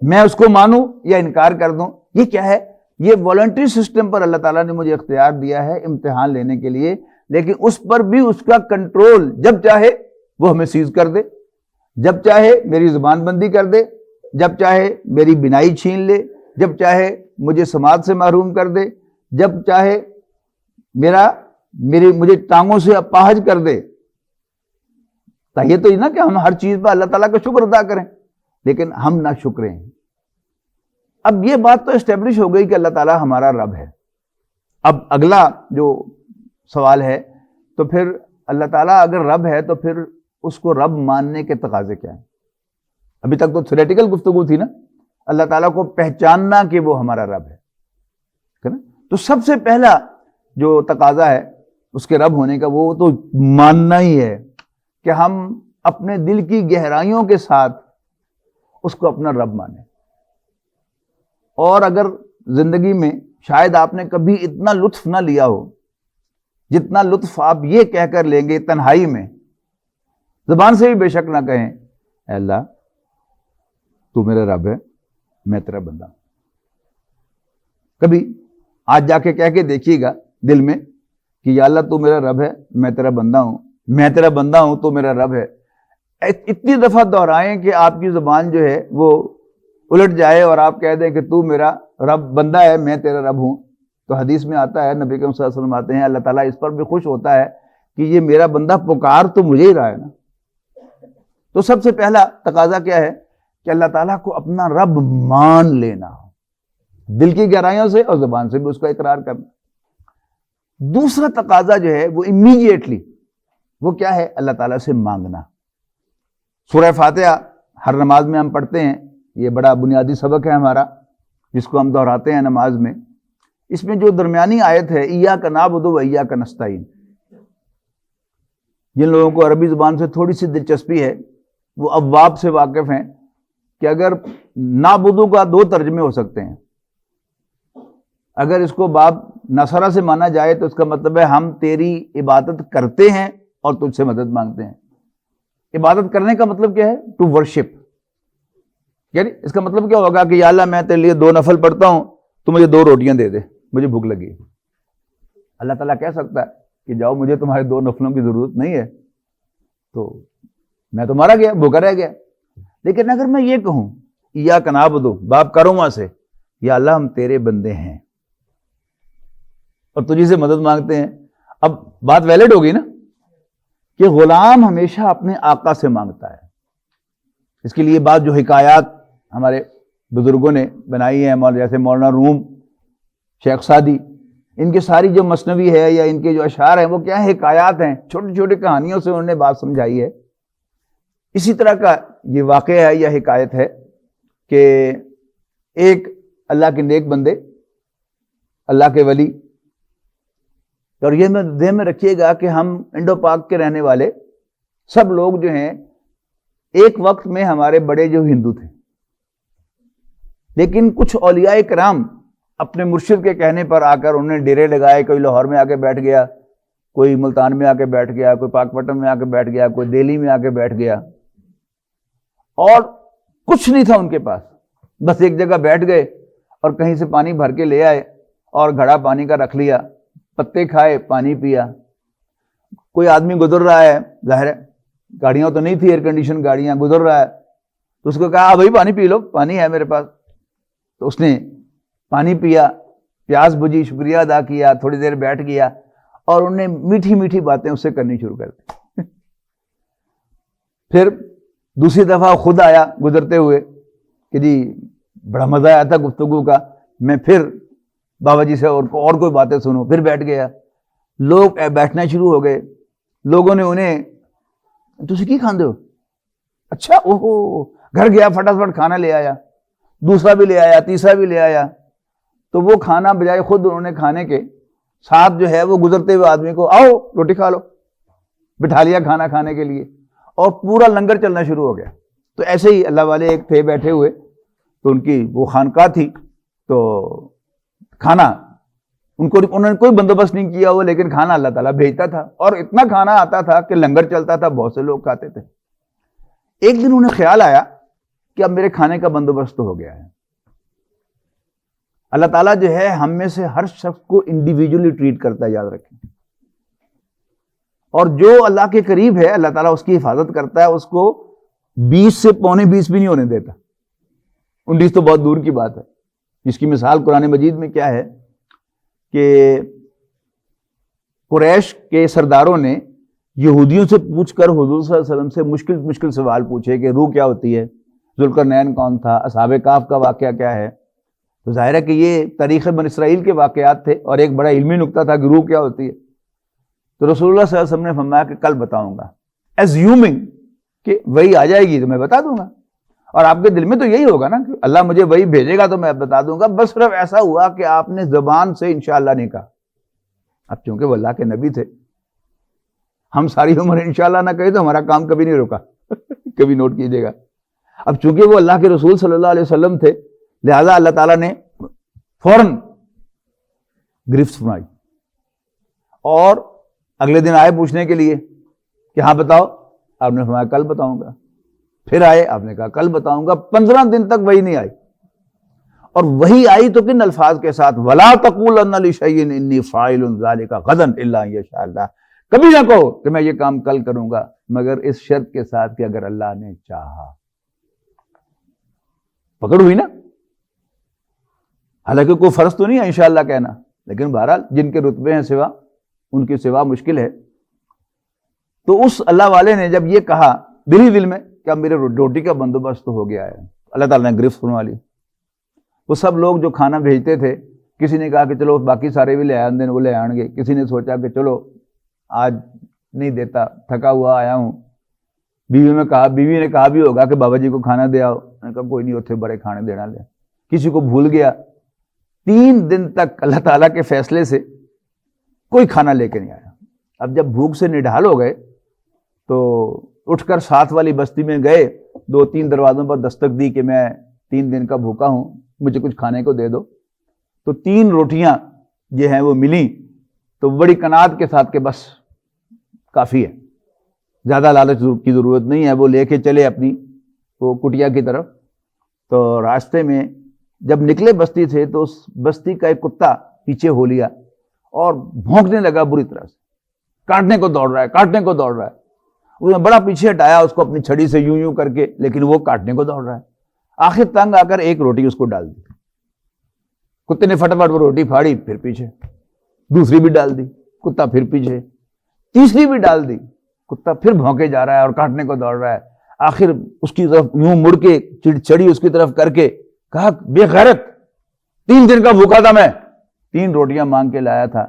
میں اس کو مانوں یا انکار کر دوں۔ یہ کیا ہے؟ یہ والنٹری سسٹم پر اللہ تعالیٰ نے مجھے اختیار دیا ہے امتحان لینے کے لیے، لیکن اس پر بھی اس کا کنٹرول، جب چاہے وہ ہمیں سیز کر دے، جب چاہے میری زبان بندی کر دے، جب چاہے میری بینائی چھین لے، جب چاہے مجھے سماعت سے محروم کر دے، جب چاہے مجھے ٹانگوں سے اپاہج کر دے۔ یہ تو نا کہ ہم ہر چیز پر اللہ تعالیٰ کا شکر ادا کریں، لیکن ہم نہ شکرے ہیں۔ اب یہ بات تو اسٹیبلش ہو گئی کہ اللہ تعالیٰ ہمارا رب ہے۔ اب اگلا جو سوال ہے، تو پھر اللہ تعالیٰ اگر رب ہے تو پھر اس کو رب ماننے کے تقاضے کیا ہیں؟ ابھی تک تو تھیوریٹیکل گفتگو تھی نا، اللہ تعالیٰ کو پہچاننا کہ وہ ہمارا رب ہے نا؟ تو سب سے پہلا جو تقاضا ہے اس کے رب ہونے کا، وہ تو ماننا ہی ہے کہ ہم اپنے دل کی گہرائیوں کے ساتھ اس کو اپنا رب مانیں۔ اور اگر زندگی میں شاید آپ نے کبھی اتنا لطف نہ لیا ہو جتنا لطف آپ یہ کہہ کر لیں گے تنہائی میں، زبان سے بھی بے شک نہ کہیں، اے اللہ تو میرا رب ہے، میں تیرا بندہ ہوں۔ کبھی آج جا کے کہہ کے دیکھیے گا دل میں کہ یا اللہ تو میرا رب ہے، میں تیرا بندہ ہوں، میں تیرا بندہ ہوں تو میرا رب ہے۔ اتنی دفعہ دہرائیں کہ آپ کی زبان جو ہے وہ الٹ جائے اور آپ کہہ دیں کہ تو میرا رب بندہ ہے، میں تیرا رب ہوں۔ تو حدیث میں آتا ہے، نبی کریم صلی اللہ علیہ وسلم آتے ہیں، اللہ تعالیٰ اس پر بھی خوش ہوتا ہے کہ یہ میرا بندہ پکار تو مجھے ہی رہا ہے نا۔ تو سب سے پہلا تقاضا کیا ہے کہ اللہ تعالیٰ کو اپنا رب مان لینا، دل کی گہرائیوں سے اور زبان سے بھی اس کا اقرار کرنا۔ دوسرا تقاضا جو ہے وہ امیڈیٹلی، وہ کیا ہے؟ اللہ تعالیٰ سے مانگنا۔ سورہ فاتحہ ہر نماز میں ہم پڑھتے ہیں، یہ بڑا بنیادی سبق ہے ہمارا جس کو ہم دہراتے ہیں نماز میں۔ اس میں جو درمیانی آیت ہے، ایاک نعبد و ایاک نستعین، جن لوگوں کو عربی زبان سے تھوڑی سی دلچسپی ہے وہ ابواب سے واقف ہیں کہ اگر نعبدو کا دو ترجمے ہو سکتے ہیں۔ اگر اس کو باب نصرہ سے مانا جائے تو اس کا مطلب ہے ہم تیری عبادت کرتے ہیں اور تجھ سے مدد مانگتے ہیں۔ عبادت کرنے کا مطلب کیا ہے؟ ٹو ورشپ، یعنی اس کا مطلب کیا ہوگا کہ یا اللہ میں تیرے لیے 2 نفل پڑھتا ہوں، تو مجھے 2 روٹیاں دے دے، مجھے بھوک لگی ہے۔ اللہ تعالیٰ کہہ سکتا ہے کہ جاؤ مجھے تمہارے 2 نفلوں کی ضرورت نہیں ہے، تو میں تو مارا گیا، بھوکا رہ گیا۔ لیکن اگر میں یہ کہوں ایاک نعبد، باب کروں وہاں سے، یا اللہ ہم تیرے بندے ہیں اور تجھی سے مدد مانگتے ہیں، اب بات ویلڈ ہوگی نا کہ غلام ہمیشہ اپنے آقا سے مانگتا ہے۔ اس کے لیے بعض جو حکایات ہمارے بزرگوں نے بنائی ہیں، جیسے مولانا روم، شیخ سعدی، ان کی ساری جو مثنوی ہے یا ان کے جو اشعار ہیں وہ کیا ہیں؟ حکایات ہیں، چھوٹی چھوٹی کہانیوں سے انہوں نے بات سمجھائی ہے۔ اسی طرح کا یہ واقعہ ہے یا حکایت ہے کہ ایک اللہ کے نیک بندے، اللہ کے ولی، اور یہ ذہن میں رکھیے گا کہ ہم انڈو پاک کے رہنے والے سب لوگ جو ہیں ایک وقت میں ہمارے بڑے جو ہندو تھے، لیکن کچھ اولیاء کرام اپنے مرشد کے کہنے پر آ کر انہوں نے ڈیرے لگائے، کوئی لاہور میں آ کے بیٹھ گیا، کوئی ملتان میں آ کے بیٹھ گیا، کوئی پاک پٹن میں آ کے بیٹھ گیا، کوئی دہلی میں آ کے بیٹھ گیا، اور کچھ نہیں تھا ان کے پاس، بس ایک جگہ بیٹھ گئے اور کہیں سے پانی بھر کے لے آئے اور گھڑا پانی کا رکھ لیا پتے کھائے، پانی پیا. کوئی آدمی گزر رہا ہے، ظاہر ہے گاڑیاں تو نہیں تھی، ایئر کنڈیشن گاڑیاں، گزر رہا ہے تو اس کو کہا بھائی پانی پی لو، پانی ہے میرے پاس. تو اس نے پانی پیا، پیاس بجھی، شکریہ ادا کیا، تھوڑی دیر بیٹھ گیا اور انہوں نے میٹھی میٹھی باتیں اس سے کرنی شروع کر دی. پھر دوسری دفعہ خود آیا گزرتے ہوئے کہ جی بڑا مزہ آیا تھا گفتگو کا، میں پھر بابا جی سے اور کوئی باتیں سنوں. پھر بیٹھ گیا، لوگ بیٹھنا شروع ہو گئے. لوگوں نے انہیں تسی کی کھاندے ہو؟ اچھا، اوہو. گھر گیا، فٹافٹ کھانا لے آیا، دوسرا بھی لے آیا، تیسرا بھی لے آیا. تو وہ کھانا بجائے خود انہوں نے کھانے کے ساتھ جو ہے وہ گزرتے ہوئے آدمی کو آؤ روٹی کھا لو بٹھا لیا کھانا کھانے کے لیے، اور پورا لنگر چلنا شروع ہو گیا. تو ایسے ہی اللہ والے ایک تھے بیٹھے ہوئے، تو ان کی وہ خانقاہ تھی، تو کھانا انہوں نے کوئی بندوبست نہیں کیا ہوا، لیکن کھانا اللہ تعالیٰ بھیجتا تھا، اور اتنا کھانا آتا تھا کہ لنگر چلتا تھا، بہت سے لوگ کھاتے تھے. ایک دن انہیں خیال آیا کہ اب میرے کھانے کا بندوبست تو ہو گیا ہے. اللہ تعالیٰ جو ہے ہم میں سے ہر شخص کو انڈیویجولی ٹریٹ کرتا ہے، یاد رکھیں. اور جو اللہ کے قریب ہے اللہ تعالیٰ اس کی حفاظت کرتا ہے، اس کو 20 سے پونے 20 بھی نہیں ہونے دیتا. 19 تو بہت دور کی بات ہے. جس کی مثال قرآن مجید میں کیا ہے کہ قریش کے سرداروں نے یہودیوں سے پوچھ کر حضور صلی اللہ علیہ وسلم سے مشکل سوال پوچھے کہ روح کیا ہوتی ہے، ذوالقرنین کون تھا، اصحاب کہف کا واقعہ کیا ہے. تو ظاہر ہے کہ یہ تاریخ بنی اسرائیل کے واقعات تھے اور ایک بڑا علمی نکتہ تھا کہ روح کیا ہوتی ہے. تو رسول اللہ صلی اللہ علیہ وسلم نے فرمایا کہ کل بتاؤں گا، ایزیومنگ کہ وہی آ جائے گی تو میں بتا دوں گا. اور آپ کے دل میں تو یہی ہوگا نا کہ اللہ مجھے وہی بھیجے گا تو میں بتا دوں گا. بس صرف ایسا ہوا کہ آپ نے زبان سے انشاءاللہ نہیں کہا. اب چونکہ وہ اللہ کے نبی تھے، ہم ساری عمر انشاءاللہ نہ کہے تو ہمارا کام کبھی نہیں رکا. کبھی نوٹ کیجیے گا. اب چونکہ وہ اللہ کے رسول صلی اللہ علیہ وسلم تھے، لہذا اللہ تعالیٰ نے فوراً گرفت فرمائی، اور اگلے دن آئے پوچھنے کے لیے کہ ہاں بتاؤ. آپ نے فرمایا کل بتاؤں گا. پھر آئے، آپ نے کہا کل بتاؤں گا. 15 دن تک وہی نہیں آئی. اور وہی آئی تو کن الفاظ کے ساتھ؟ وَلَا تَقُولَنَّ لِشَيْءٍ إِنِّي فَاعِلٌ ذَلِكَ غَدًا إِلَّا أَن يَشَاءَ اللَّهُ. کبھی نہ کہو کہ میں یہ کام کل کروں گا مگر اس شرط کے ساتھ کہ اگر اللہ نے چاہا. پکڑ ہوئی نا. حالانکہ کوئی فرض تو نہیں ہے انشاءاللہ کہنا، لیکن بہرحال جن کے رتبے ہیں سوا، ان کی سوا مشکل ہے. تو اس اللہ والے نے جب یہ کہا دل ہی دل میں کہ اب میرے روٹی کا بندوبست ہو گیا ہے، اللہ تعالیٰ نے گرفت فرما لی. وہ سب لوگ جو کھانا بھیجتے تھے، کسی نے کہا کہ چلو باقی سارے بھی لے آئیں دن وہ لے آئیں گے. کسی نے سوچا کہ چلو آج نہیں دیتا، تھکا ہوا آیا ہوں. بیوی نے کہا بھی ہوگا کہ بابا جی کو کھانا دے آؤ. میں نے کہا کوئی نہیں، اتنے بڑے کھانے دینا لے. کسی کو بھول گیا. 3 دن تک اللہ تعالیٰ کے فیصلے سے کوئی کھانا لے کے نہیں آیا. اب جب بھوک سے نڈھال ہو گئے تو اٹھ کر ساتھ والی بستی میں گئے، 2-3 دروازوں پر دستک دی کہ میں 3 دن کا بھوکا ہوں، مجھے کچھ کھانے کو دے دو. تو 3 روٹیاں جو ہیں وہ ملیں تو بڑی قناعت کے ساتھ کہ بس کافی ہے، زیادہ لالچ کی ضرورت نہیں ہے. وہ لے کے چلے اپنی وہ کٹیا کی طرف. تو راستے میں جب نکلے بستی سے تو اس بستی کا ایک کتا پیچھے ہو لیا اور بھونکنے لگا بری طرح سے، کاٹنے کو دوڑ رہا ہے. اس نے بڑا پیچھے ہٹایا اس کو اپنی چھڑی سے یوں کر کے، لیکن وہ کاٹنے کو دوڑ رہا ہے. آخر تنگ آ کر ایک روٹی اس کو ڈال دی. کتے نے فٹافٹ وہ روٹی پھاڑی، پھر پیچھے. دوسری بھی ڈال دی، کتا پھر پیچھے. تیسری بھی ڈال دی، کتا پھر بھونکے جا رہا ہے اور کاٹنے کو دوڑ رہا ہے. آخر اس کی طرف یوں مڑ کے چھڑی اس کی طرف کر کے کہا بے غیرت، 3 دن کا بھوکا تھا میں، 3 روٹیاں مانگ کے لایا تھا،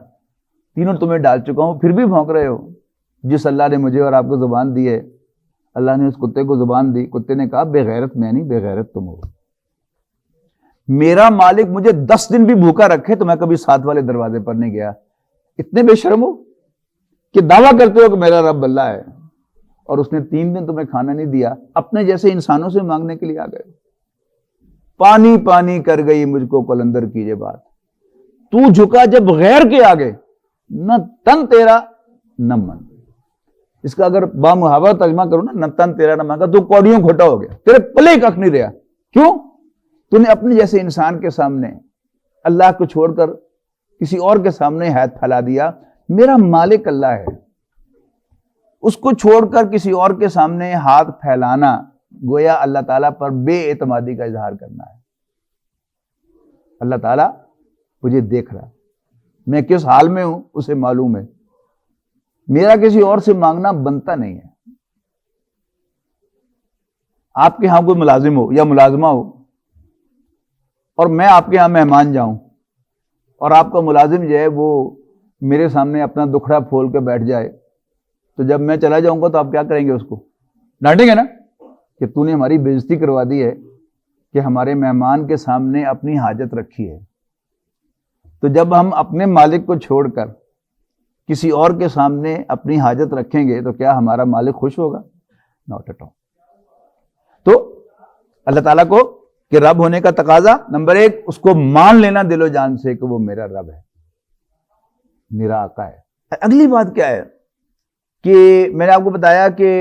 تینوں تمہیں ڈال چکا ہوں، پھر بھی بھونک رہے ہو. جس اللہ نے مجھے اور آپ کو زبان دی ہے، اللہ نے اس کتے کو زبان دی. کتے نے کہا بے غیرت میں نہیں، بے غیرت تم ہو. میرا مالک مجھے 10 دن بھی بھوکا رکھے تو میں کبھی ساتھ والے دروازے پر نہیں گیا. اتنے بے شرم ہو کہ دعویٰ کرتے ہو کہ میرا رب اللہ ہے، اور اس نے 3 دن تمہیں کھانا نہیں دیا. اپنے جیسے انسانوں سے مانگنے کے لیے آ گئے. پانی پانی کر گئی مجھ کو قلندر کی یہ بات. تو جھکا جب غیر کے آگے، نہ تن تیرا نہ من. اس کا اگر بامحاورہ ترجمہ کرو نا، نہ تن تیرا نہ من کا، تو کوڑیوں کھوٹا ہو گیا، تیرے پلے ککھ نہیں رہا. کیوں؟ تو نے اپنے جیسے انسان کے سامنے اللہ کو چھوڑ کر کسی اور کے سامنے ہاتھ پھیلا دیا. میرا مالک اللہ ہے، اس کو چھوڑ کر کسی اور کے سامنے ہاتھ پھیلانا گویا اللہ تعالیٰ پر بے اعتمادی کا اظہار کرنا ہے. اللہ تعالیٰ مجھے دیکھ رہا، میں کس حال میں ہوں اسے معلوم ہے، میرا کسی اور سے مانگنا بنتا نہیں ہے. آپ کے ہاں کوئی ملازم ہو یا ملازمہ ہو اور میں آپ کے ہاں مہمان جاؤں اور آپ کا ملازم جو ہے وہ میرے سامنے اپنا دکھڑا پھول کے بیٹھ جائے، تو جب میں چلا جاؤں گا تو آپ کیا کریں گے؟ اس کو ڈانٹیں گے نا کہ تو نے ہماری بے عزتی کروا دی ہے کہ ہمارے مہمان کے سامنے اپنی حاجت رکھی ہے. تو جب ہم اپنے مالک کو چھوڑ کر کسی اور کے سامنے اپنی حاجت رکھیں گے تو کیا ہمارا مالک خوش ہوگا؟ Not at all. تو اللہ تعالیٰ کو کہ رب ہونے کا تقاضا نمبر 1 اس کو مان لینا دل و جان سے کہ وہ میرا رب ہے، میرا آقا ہے. اگلی بات کیا ہے کہ میں نے آپ کو بتایا کہ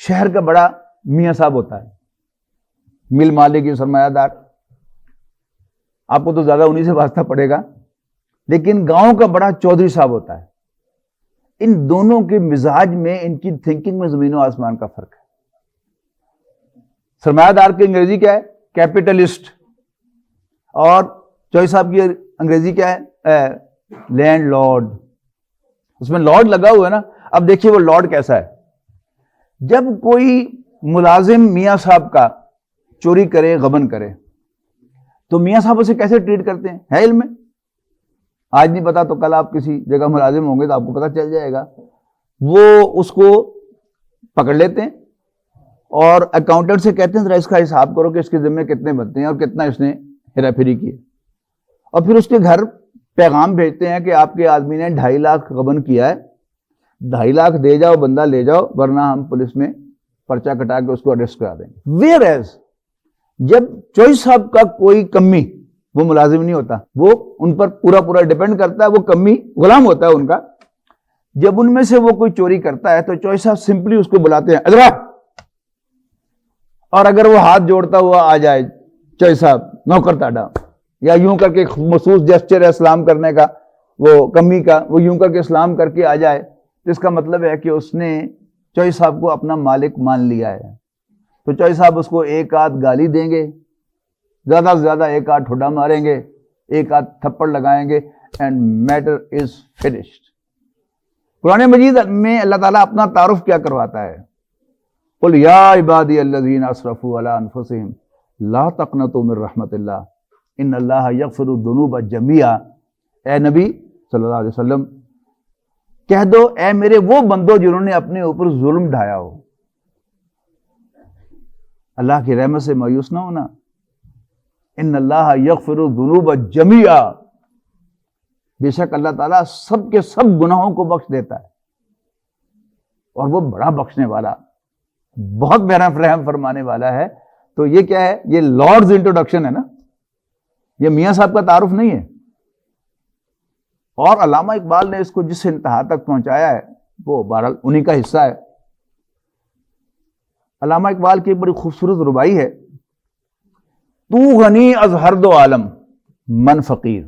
شہر کا بڑا میاں صاحب ہوتا ہے، مل مالک سرمایہ دار، آپ کو تو زیادہ انہی سے واسطہ پڑے گا. لیکن گاؤں کا بڑا چودھری صاحب ہوتا ہے. ان دونوں کے مزاج میں، ان کی تھنکنگ میں زمین و آسمان کا فرق ہے. سرمایہ دار کی انگریزی کیا ہے؟ کیپٹلسٹ. اور چودھری صاحب کی انگریزی کیا ہے؟ Land lord. اس میں لارڈ لگا ہوا ہے نا. اب دیکھیے وہ لارڈ کیسا ہے. جب کوئی ملازم میاں صاحب کا چوری کرے، غبن کرے، تو میاں صاحب اسے کیسے ٹریٹ کرتے ہیں؟ ہے علم میں؟ آج نہیں پتا تو کل آپ کسی جگہ ملازم ہوں گے تو آپ کو پتا چل جائے گا. وہ اس کو پکڑ لیتے ہیں اور اکاؤنٹنٹ سے کہتے ہیں ذرا اس کا حساب کرو کہ اس کے ذمے کتنے بنتے ہیں اور کتنا اس نے ہیرا پھیری کی ہے. اور پھر اس کے گھر پیغام بھیجتے ہیں کہ آپ کے آدمی نے 2.5 لاکھ غبن کیا ہے، 2.5 لاکھ دے جاؤ، بندہ لے جاؤ، ورنہ ہم پولیس میں پرچہ کٹا کے اس کو اریسٹ کرا دیں گے. ویئر ایز جب چودھری صاحب کا کوئی کمی، وہ ملازم نہیں ہوتا، وہ ان پر پورا ڈیپینڈ کرتا ہے، وہ کمی غلام ہوتا ہے ان کا. جب ان میں سے وہ کوئی چوری کرتا ہے تو چودھری صاحب سمپلی اس کو بلاتے ہیں ادرا، اور اگر وہ ہاتھ جوڑتا ہوا آ جائے چودھری صاحب نوکر تاڈا، یا یوں کر کے مخصوص جسچر ہے اسلام کرنے کا، وہ کمی کا، وہ یوں کر کے اسلام کر کے آ جائے، تو اس کا مطلب ہے کہ اس نے چودھری صاحب کو اپنا مالک مان لیا ہے. تو چودھری صاحب اس کو 1 آدھ گالی دیں گے، زیادہ سے زیادہ 1 آدھ ٹھوڈا ماریں گے، 1 آدھ تھپڑ لگائیں گے، اینڈ میٹر از فنشڈ. قرآن مجید میں اللہ تعالیٰ اپنا تعارف کیا کرواتا ہے؟ قل یا عبادی الذین اسرفوا علی انفسہم لا تقنطوا من رحمت اللہ ان اللہ یغفر الذنوب جميعا. اے نبی صلی اللہ علیہ وسلم کہہ دو اے میرے وہ بندو جنہوں نے اپنے اوپر ظلم ڈھایا ہو، اللہ کی رحمت سے مایوس نہ ہونا. ان اللہ یغفر الذنوب جميعا، بے شک اللہ تعالیٰ سب کے سب گناہوں کو بخش دیتا ہے، اور وہ بڑا بخشنے والا، بہت رحم فرمانے والا ہے. تو یہ کیا ہے؟ یہ لارڈز انٹروڈکشن ہے نا، یہ میاں صاحب کا تعارف نہیں ہے. اور علامہ اقبال نے اس کو جس انتہا تک پہنچایا ہے وہ بہرحال انہی کا حصہ ہے. علامہ اقبال کی ایک بڑی خوبصورت ربائی ہے، تو غنی از ہر دو عالم من فقیر.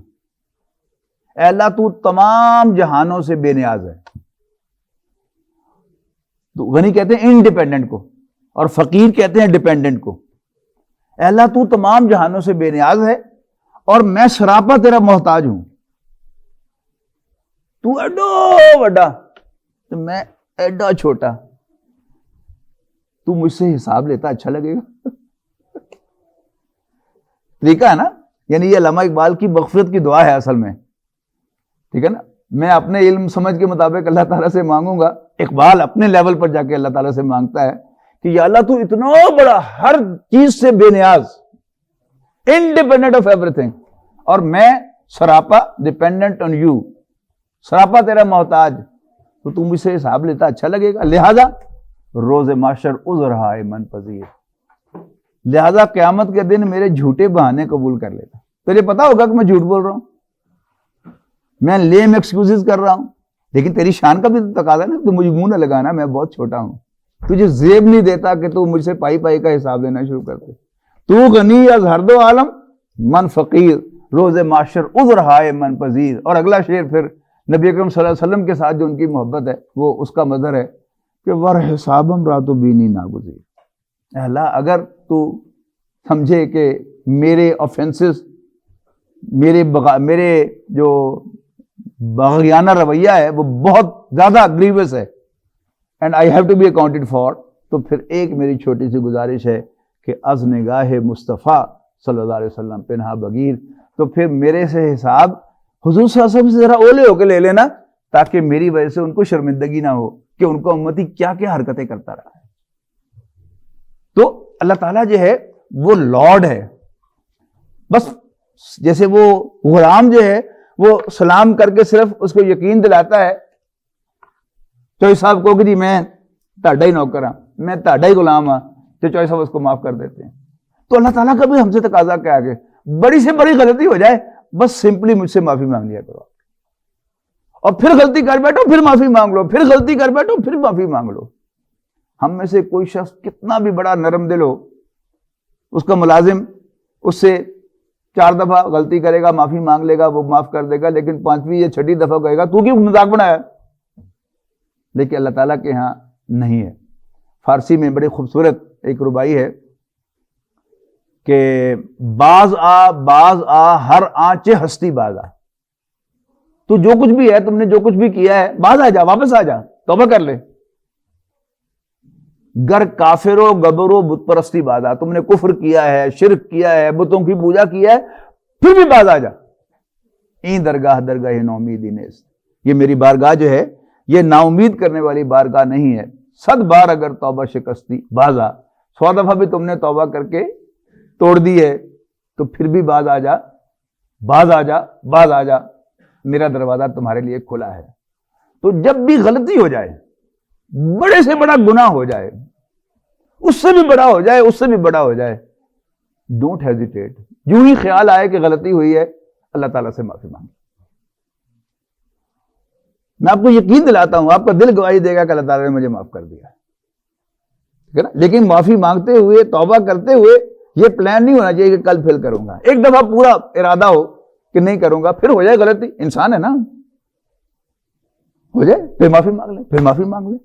اے اللہ تو تمام جہانوں سے بے نیاز ہے. تو غنی کہتے ہیں انڈیپینڈنٹ کو، اور فقیر کہتے ہیں ڈیپینڈنٹ کو. اے اللہ تو تمام جہانوں سے بے نیاز ہے اور میں سراپا تیرا محتاج ہوں. تو ایڈو بڑا تو میں ایڈا چھوٹا، تو مجھ سے حساب لیتا اچھا لگے گا. طریقہ ہے نا، یعنی یہ علامہ اقبال کی مغفرت کی دعا ہے اصل میں، ٹھیک ہے نا. میں اپنے علم سمجھ کے مطابق اللہ تعالیٰ سے مانگوں گا، اقبال اپنے لیول پر جا کے اللہ تعالیٰ سے مانگتا ہے کہ یا اللہ تو اتنا بڑا، ہر چیز سے بے نیاز، انڈیپینڈنٹ آف ایوری تھنگ، اور میں سراپا ڈیپینڈنٹ آن یو، سراپا تیرا محتاج، تو مجھ سے حساب لیتا اچھا لگے گا. لہذا روز محشر عذر ہائے من پذیر، لہذا قیامت کے دن میرے جھوٹے بہانے قبول کر لیتا. تجھے پتا ہوگا کہ میں جھوٹ بول رہا ہوں، میں لیم ایکسکیوزز کر رہا ہوں، لیکن تیری شان کا بھی تو تقاضا نا، تو مجھے منہ نہ لگانا، میں بہت چھوٹا ہوں. تجھے زیب نہیں دیتا کہ تو مجھ سے پائی کا حساب دینا شروع کر دے. تو غنی از ہر دو عالم من فقیر، روز معاشر عذر ہائے من پذیر. اور اگلا شعر پھر نبی اکرم صلی اللہ علیہ وسلم کے ساتھ جو ان کی محبت ہے وہ اس کا مظہر ہے کہ ور حسابم راتو بینی ناگزیر. اے اللہ اگر تو سمجھے کہ میرے آفینسز، میرے جو باغیانہ رویہ ہے وہ بہت زیادہ گریوس ہے and I have to be accounted for, تو پھر ایک میری چھوٹی سی گزارش ہے کہ از نگاہ مصطفیٰ صلی اللہ علیہ وسلم پنہا بگیر، تو پھر میرے سے حساب حضور صلی اللہ علیہ وسلم سے ذرا اولے ہو کے لے لینا، تاکہ میری وجہ سے ان کو شرمندگی نہ ہو کہ ان کو امتی کیا کیا حرکتیں کرتا رہا ہے. تو اللہ تعالیٰ جو ہے وہ لارڈ ہے. بس جیسے وہ غلام جو ہے وہ سلام کر کے صرف اس کو یقین دلاتا ہے چوہی صاحب کو کہ جی میں تہاڈا ہی نوکر ہاں، میں تہاڈا ہی غلام ہاں، تو چوہی صاحب اس کو معاف کر دیتے ہیں. تو اللہ تعالیٰ کا بھی ہم سے تقاضا کیا ہے کہ بڑی سے بڑی غلطی ہو جائے بس سمپلی مجھ سے معافی مانگ لیا کرو، اور پھر غلطی کر بیٹھو پھر معافی مانگ لو، پھر غلطی کر بیٹھو پھر معافی مانگ لو. ہم میں سے کوئی شخص کتنا بھی بڑا نرم دل ہو، اس کا ملازم اس سے 4 دفعہ غلطی کرے گا، معافی مانگ لے گا، وہ معاف کر دے گا، لیکن 5ویں یا 6ٹھی دفعہ کہے گا تو کیوں مذاق بنایا. لیکن اللہ تعالیٰ کے ہاں نہیں ہے. فارسی میں بڑی خوبصورت ایک ربائی ہے کہ باز آ ہر آنچ ہستی باز آ. تو جو کچھ بھی ہے، تم نے جو کچھ بھی کیا ہے، باز آ جا، واپس آ جا، توبہ کر لے. گر کافر و گبر و بت پرستی باز آ. تم نے کفر کیا ہے، شرک کیا ہے، بتوں کی پوجا کیا ہے، پھر بھی باز آ جا. این درگاہ نو امیدی نیست. یہ میری بارگاہ جو ہے یہ نا امید کرنے والی بارگاہ نہیں ہے. 100 بار اگر توبہ شکستی باز آ. 100 دفعہ بھی تم نے توبہ کر کے توڑ دی ہے تو پھر بھی باز آ جا، باز آ جا، باز آ جا. میرا دروازہ تمہارے لیے کھلا ہے. تو جب بھی غلطی ہو جائے، بڑے سے بڑا گناہ ہو جائے، اس سے بھی بڑا ہو جائے، اس سے بھی بڑا ہو جائے، ڈونٹ ہیزیٹیٹ. جو ہی خیال آئے کہ غلطی ہوئی ہے، اللہ تعالیٰ سے معافی مانگے. میں آپ کو یقین دلاتا ہوں، آپ کا دل گواہی دے گا کہ اللہ تعالیٰ نے مجھے معاف کر دیا، ٹھیک ہے نا. لیکن معافی مانگتے ہوئے، توبہ کرتے ہوئے یہ پلان نہیں ہونا چاہیے کہ کل پھر کروں گا. ایک دفعہ پورا ارادہ ہو کہ نہیں کروں گا، پھر ہو جائے غلطی، انسان ہے نا، ہو جائے، پھر معافی مانگ لیں، پھر معافی مانگ لیں.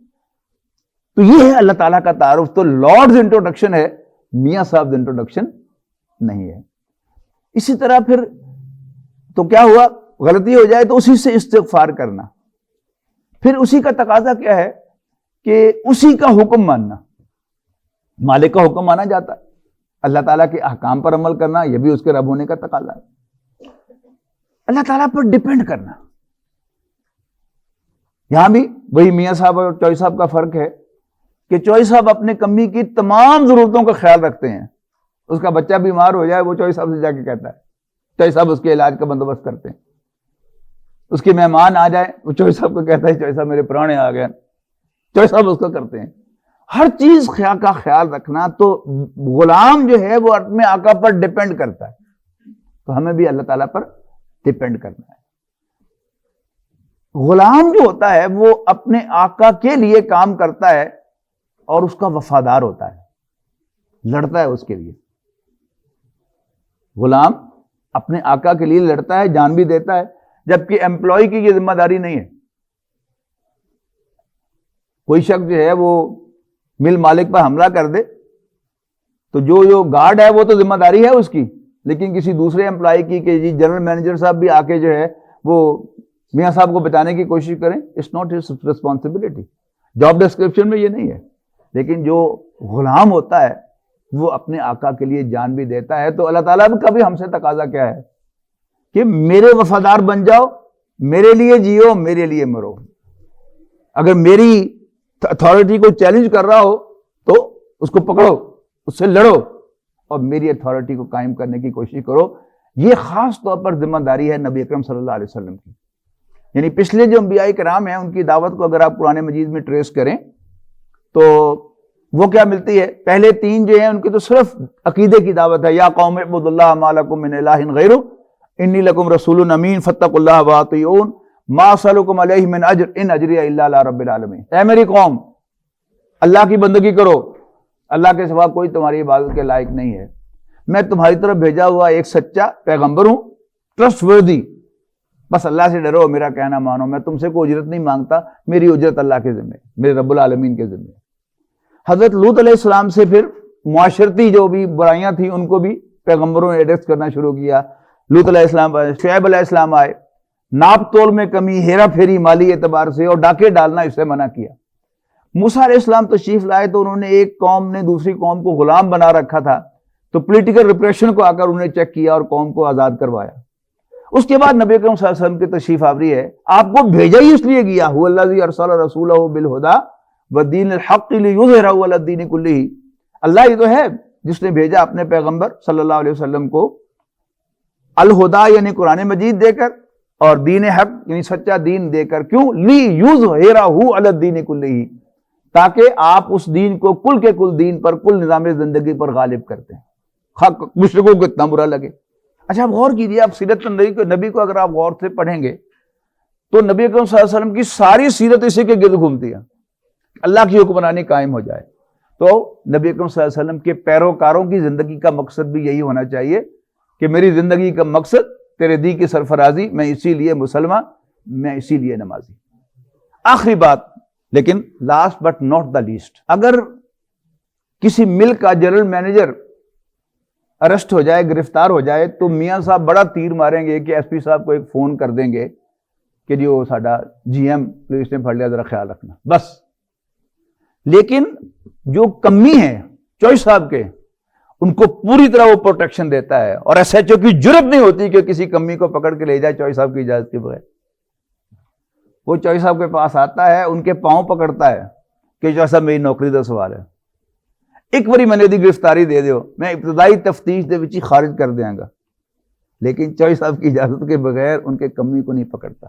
تو یہ ہے اللہ تعالیٰ کا تعارف. تو لارڈز انٹروڈکشن ہے، میاں صاحب انٹروڈکشن نہیں ہے. اسی طرح پھر تو کیا ہوا، غلطی ہو جائے تو اسی سے استغفار کرنا. پھر اسی کا تقاضا کیا ہے کہ اسی کا حکم ماننا. مالک کا حکم مانا جاتا ہے، اللہ تعالیٰ کے احکام پر عمل کرنا یہ بھی اس کے رب ہونے کا تقاضا ہے. اللہ تعالیٰ پر ڈیپینڈ کرنا. یہاں بھی وہی میاں صاحب اور چوہی صاحب کا فرق ہے کہ چوہی صاحب اپنے کمی کی تمام ضرورتوں کا خیال رکھتے ہیں. اس کا بچہ بیمار ہو جائے وہ چوہی صاحب سے جا کے کہتا ہے، چوہی صاحب اس کے علاج کا بندوبست کرتے ہیں. اس کے مہمان آ جائے وہ چوہی صاحب کو کہتا ہے چوہی صاحب میرے پرانے آ گئے، چوہی صاحب اس کو کرتے ہیں. ہر چیز کا خیال رکھنا. تو غلام جو ہے وہ اپنے آقا پر ڈیپینڈ کرتا ہے، تو ہمیں بھی اللہ تعالیٰ پر ڈیپینڈ کرنا ہے. غلام جو ہوتا ہے وہ اپنے آقا کے لیے کام کرتا ہے اور اس کا وفادار ہوتا ہے، لڑتا ہے اس کے لیے. غلام اپنے آقا کے لیے لڑتا ہے، جان بھی دیتا ہے، جبکہ ایمپلائی کی یہ ذمہ داری نہیں ہے. کوئی شخص جو ہے وہ مل مالک پر حملہ کر دے تو جو گارڈ ہے وہ تو ذمہ داری ہے اس کی، لیکن کسی دوسرے امپلائی کی کہ جی جنرل مینیجر صاحب بھی آ کے جو ہے وہ میاں صاحب کو بچانے کی کوشش کریں، it's not his responsibility. Job description میں یہ نہیں ہے. لیکن جو غلام ہوتا ہے وہ اپنے آقا کے لیے جان بھی دیتا ہے. تو اللہ تعالیٰ کا بھی ہم سے تقاضا کیا ہے کہ میرے وفادار بن جاؤ، میرے لیے جیو، میرے لیے مرو. اگر میری اتھارٹی کو چیلنج کر رہا ہو تو اس کو پکڑو، اس سے لڑو اور میری اتھارٹی کو قائم کرنے کی کوشش کرو. یہ خاص طور پر ذمہ داری ہے نبی اکرم صلی اللہ علیہ وسلم کی. یعنی پچھلے جو انبیاء کرام ہیں ان کی دعوت کو اگر آپ قرآن مجید میں ٹریس کریں تو وہ کیا ملتی ہے. پہلے 3 جو ہیں ان کی تو صرف عقیدے کی دعوت ہے. یا قوم اعبدوا اللہ ما لکم من الہ غیرہ انی لکم رسول امین فاتقوا اللہ واطیعون ما اسألکم علیہ من اجر ان اجری الا علی رب العالمین. اے میری قوم، اللہ کی بندگی کرو، اللہ کے سوا کوئی تمہاری عبادت کے لائق نہیں ہے. میں تمہاری طرف بھیجا ہوا ایک سچا پیغمبر ہوں ٹرسٹ وردی. بس اللہ سے ڈرو, میرا کہنا مانو, میں تم سے کوئی اجرت نہیں مانگتا, میری اجرت اللہ کے ذمہ, میرے رب العالمین کے ذمہ. حضرت لوط علیہ السلام سے پھر معاشرتی جو بھی برائیاں تھیں ان کو بھی پیغمبروں نے ایڈریس کرنا شروع کیا. لوط علیہ السلام آئے, شعیب علیہ السلام آئے, ناپ تول میں کمی, ہیرا پھیری مالی اعتبار سے, اور ڈاکے ڈالنا اس سے منع کیا. موسیٰ علیہ السلام تشریف لائے تو انہوں نے ایک قوم نے دوسری قوم کو غلام بنا رکھا تھا, تو پولیٹیکل ریپریشن کو آ کر انہوں نے چیک کیا اور قوم کو آزاد کروایا. اس کے بعد نبی اکرم صلی اللہ علیہ وسلم کی تشریف آوری ہے, آپ کو بھیجا ہی اس لیے گیا, هو الذی ارسل رسولہ بالہدی والدین الحق لیظہرہ علی الدین کلہ. اللہ ہی تو ہے جس نے بھیجا اپنے پیغمبر صلی اللہ علیہ وسلم کو الہدا یعنی قرآن مجید دے کر, اور دین حق یعنی سچا دین دے کر. کیوں؟ لیظہرہ علی الدین کلہ, تاکہ آپ اس دین کو کل کے کل دین پر, کل نظام زندگی پر غالب کرتے ہیں, مشرکوں کو اتنا برا لگے. اچھا آپ غور کیجیے, آپ سیرت نبی کو اگر آپ غور سے پڑھیں گے تو نبی اکرم صلی اللہ علیہ وسلم کی ساری سیرت اسی کے گرد گھومتی ہے, اللہ کی حکمرانی قائم ہو جائے. تو نبی اکرم صلی اللہ علیہ وسلم کے پیروکاروں کی زندگی کا مقصد بھی یہی ہونا چاہیے کہ میری زندگی کا مقصد تیرے دی کی سرفرازی, میں اسی لیے مسلمان, میں اسی لیے نمازی. آخری بات لیکن last but not the least, اگر کسی ملک کا جنرل مینیجر ارسٹ ہو جائے, گرفتار ہو جائے, تو میاں صاحب بڑا تیر ماریں گے کہ ایس پی صاحب کو ایک فون کر دیں گے کہ جی وہ ساڈا جی ایم پولیس نے پھڑ لیا, ذرا خیال رکھنا, بس. لیکن جو کمی ہے چوئی صاحب کے, ان کو پوری طرح وہ پروٹیکشن دیتا ہے, اور ایس ایچ او کی جرت نہیں ہوتی کہ کسی کمی کو پکڑ کے لے جائے چوئی صاحب کی اجازت کے بغیر. وہ چوئی صاحب کے پاس آتا ہے, ان کے پاؤں پکڑتا ہے کہ چوئی صاحب میری نوکری دا سوال ہے, ایک باری میں نے دی گرفتاری دے دیو, میں ابتدائی تفتیش دے وچ ہی خارج کر دیاں گا. لیکن چوئی صاحب کی اجازت کے بغیر ان کے کمی کو نہیں پکڑتا.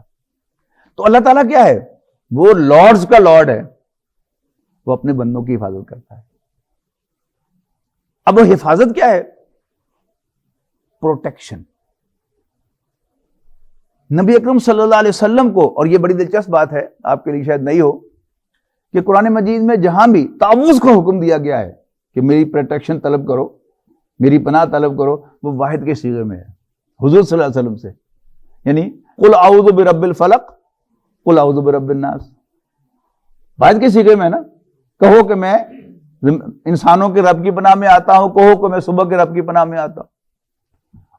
تو اللہ تعالیٰ کیا ہے؟ وہ لارڈز کا لارڈ ہے, وہ اپنے بندوں کی حفاظت کرتا ہے. اب وہ حفاظت کیا ہے؟ پروٹیکشن. نبی اکرم صلی اللہ علیہ وسلم کو, اور یہ بڑی دلچسپ بات ہے, آپ کے لیے شاید نہیں ہو, کہ قرآن مجید میں جہاں بھی تعوذ کو حکم دیا گیا ہے کہ میری پروٹیکشن طلب کرو, میری پناہ طلب کرو, وہ واحد کے صیغے میں ہے, حضور صلی اللہ علیہ وسلم سے. یعنی قل اعوذ برب الفلق, قل اعوذ برب الناس, واحد کے صیغے میں ہے نا. کہو کہ میں انسانوں کے رب کی پناہ میں آتا ہوں, کہو کہ میں صبح کے رب کی پناہ میں آتا ہوں.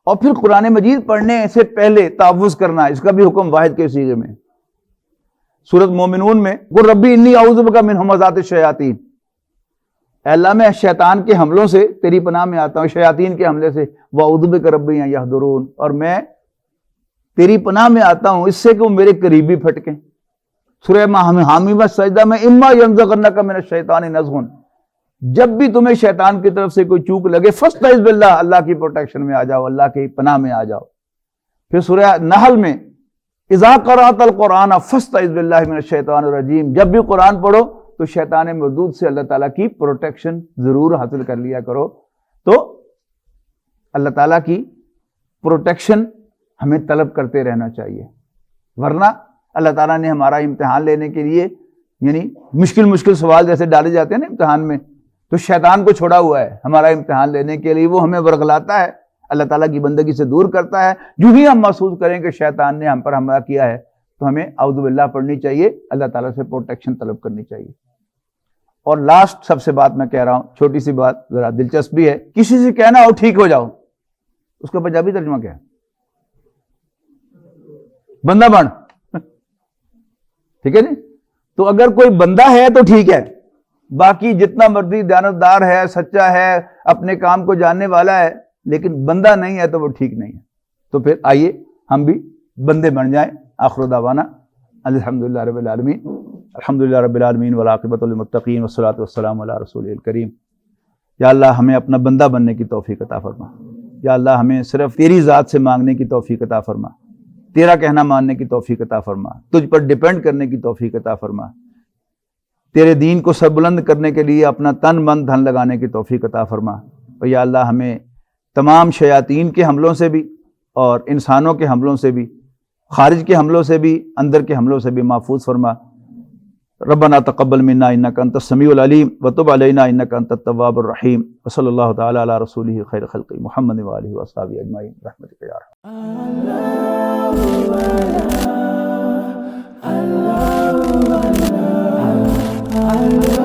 اور پھر قرآن مجید پڑھنے سے پہلے تعوذ کرنا, اس کا بھی حکم واحد کے صیغے میں. سورۃ مومنون میں قل ربی انی اعوذ بک من ھمزات الشیاطین, اے اللہ میں شیطان کے حملوں سے تیری پناہ میں آتا ہوں, شیاطین کے حملے سے. واعوذ بک ربی ان یحضرون, اور میں تیری پناہ میں آتا ہوں اس سے کہ وہ میرے قریبی پھٹکیں. سورہ حامیہ سجدہ میں اما ینزغنک من الشیطان نزغ, جب بھی تمہیں شیطان کی طرف سے کوئی چوک لگے فاستعذ باللہ, اللہ کی پروٹیکشن میں آ جاؤ, اللہ کی پناہ میں آ جاؤ. پھر سورہ نحل میں اذا قرأت القرآن فاستعذ باللہ من الشیطان الرجیم, جب بھی قرآن پڑھو تو شیطان مردود سے اللہ تعالیٰ کی پروٹیکشن ضرور حاصل کر لیا کرو. تو اللہ تعالیٰ کی پروٹیکشن ہمیں طلب کرتے رہنا چاہیے, ورنہ اللہ تعالیٰ نے ہمارا امتحان لینے کے لیے, یعنی مشکل سوال جیسے ڈالے جاتے ہیں نا امتحان میں, تو شیطان کو چھوڑا ہوا ہے ہمارا امتحان لینے کے لیے. وہ ہمیں ورغلاتا ہے, اللہ تعالیٰ کی بندگی سے دور کرتا ہے. جو ہی ہم محسوس کریں کہ شیطان نے ہم پر حملہ کیا ہے تو ہمیں اعوذ باللہ پڑھنی چاہیے, اللہ تعالیٰ سے پروٹیکشن طلب کرنی چاہیے. اور لاسٹ سب سے بات میں کہہ رہا ہوں, چھوٹی سی بات, ذرا دلچسپ بھی ہے. کسی سے کہنا ہو ٹھیک ہو جاؤ, اس کا پنجابی ترجمہ کیا ہے؟ بندہ بن. ٹھیک ہے جی. تو اگر کوئی بندہ ہے تو ٹھیک ہے, باقی جتنا مرضی دیانتدار ہے, سچا ہے, اپنے کام کو جاننے والا ہے, لیکن بندہ نہیں ہے تو وہ ٹھیک نہیں ہے. تو پھر آئیے ہم بھی بندے بن جائیں. آخر دعوانا الحمدللہ رب العالمین, الحمدللہ رب العالمین والعاقبۃ للمتقین والصلاۃ والسلام علی رسول الکریم. یا اللہ ہمیں اپنا بندہ بننے کی توفیق عطا فرما. یا اللہ ہمیں صرف تیری ذات سے مانگنے کی توفیق عطا فرما, تیرا کہنا ماننے کی توفیق عطا فرما, تجھ پر ڈیپینڈ کرنے کی توفیق عطا فرما, تیرے دین کو سربلند کرنے کے لیے اپنا تن من دھن لگانے کی توفیق عطا فرما. اور یا اللہ ہمیں تمام شیاطین کے حملوں سے بھی اور انسانوں کے حملوں سے بھی, خارج کے حملوں سے بھی, اندر کے حملوں سے بھی محفوظ فرما. ربنا تقبل منا انک انت السمیع العلیم وتب علینا انک انت التواب الرحیم. وصلی اللہ تعالی علی رسولہ خیر خلق محمد وآلہ وصحبہ اجمعین برحمتک یا ارحم. Allah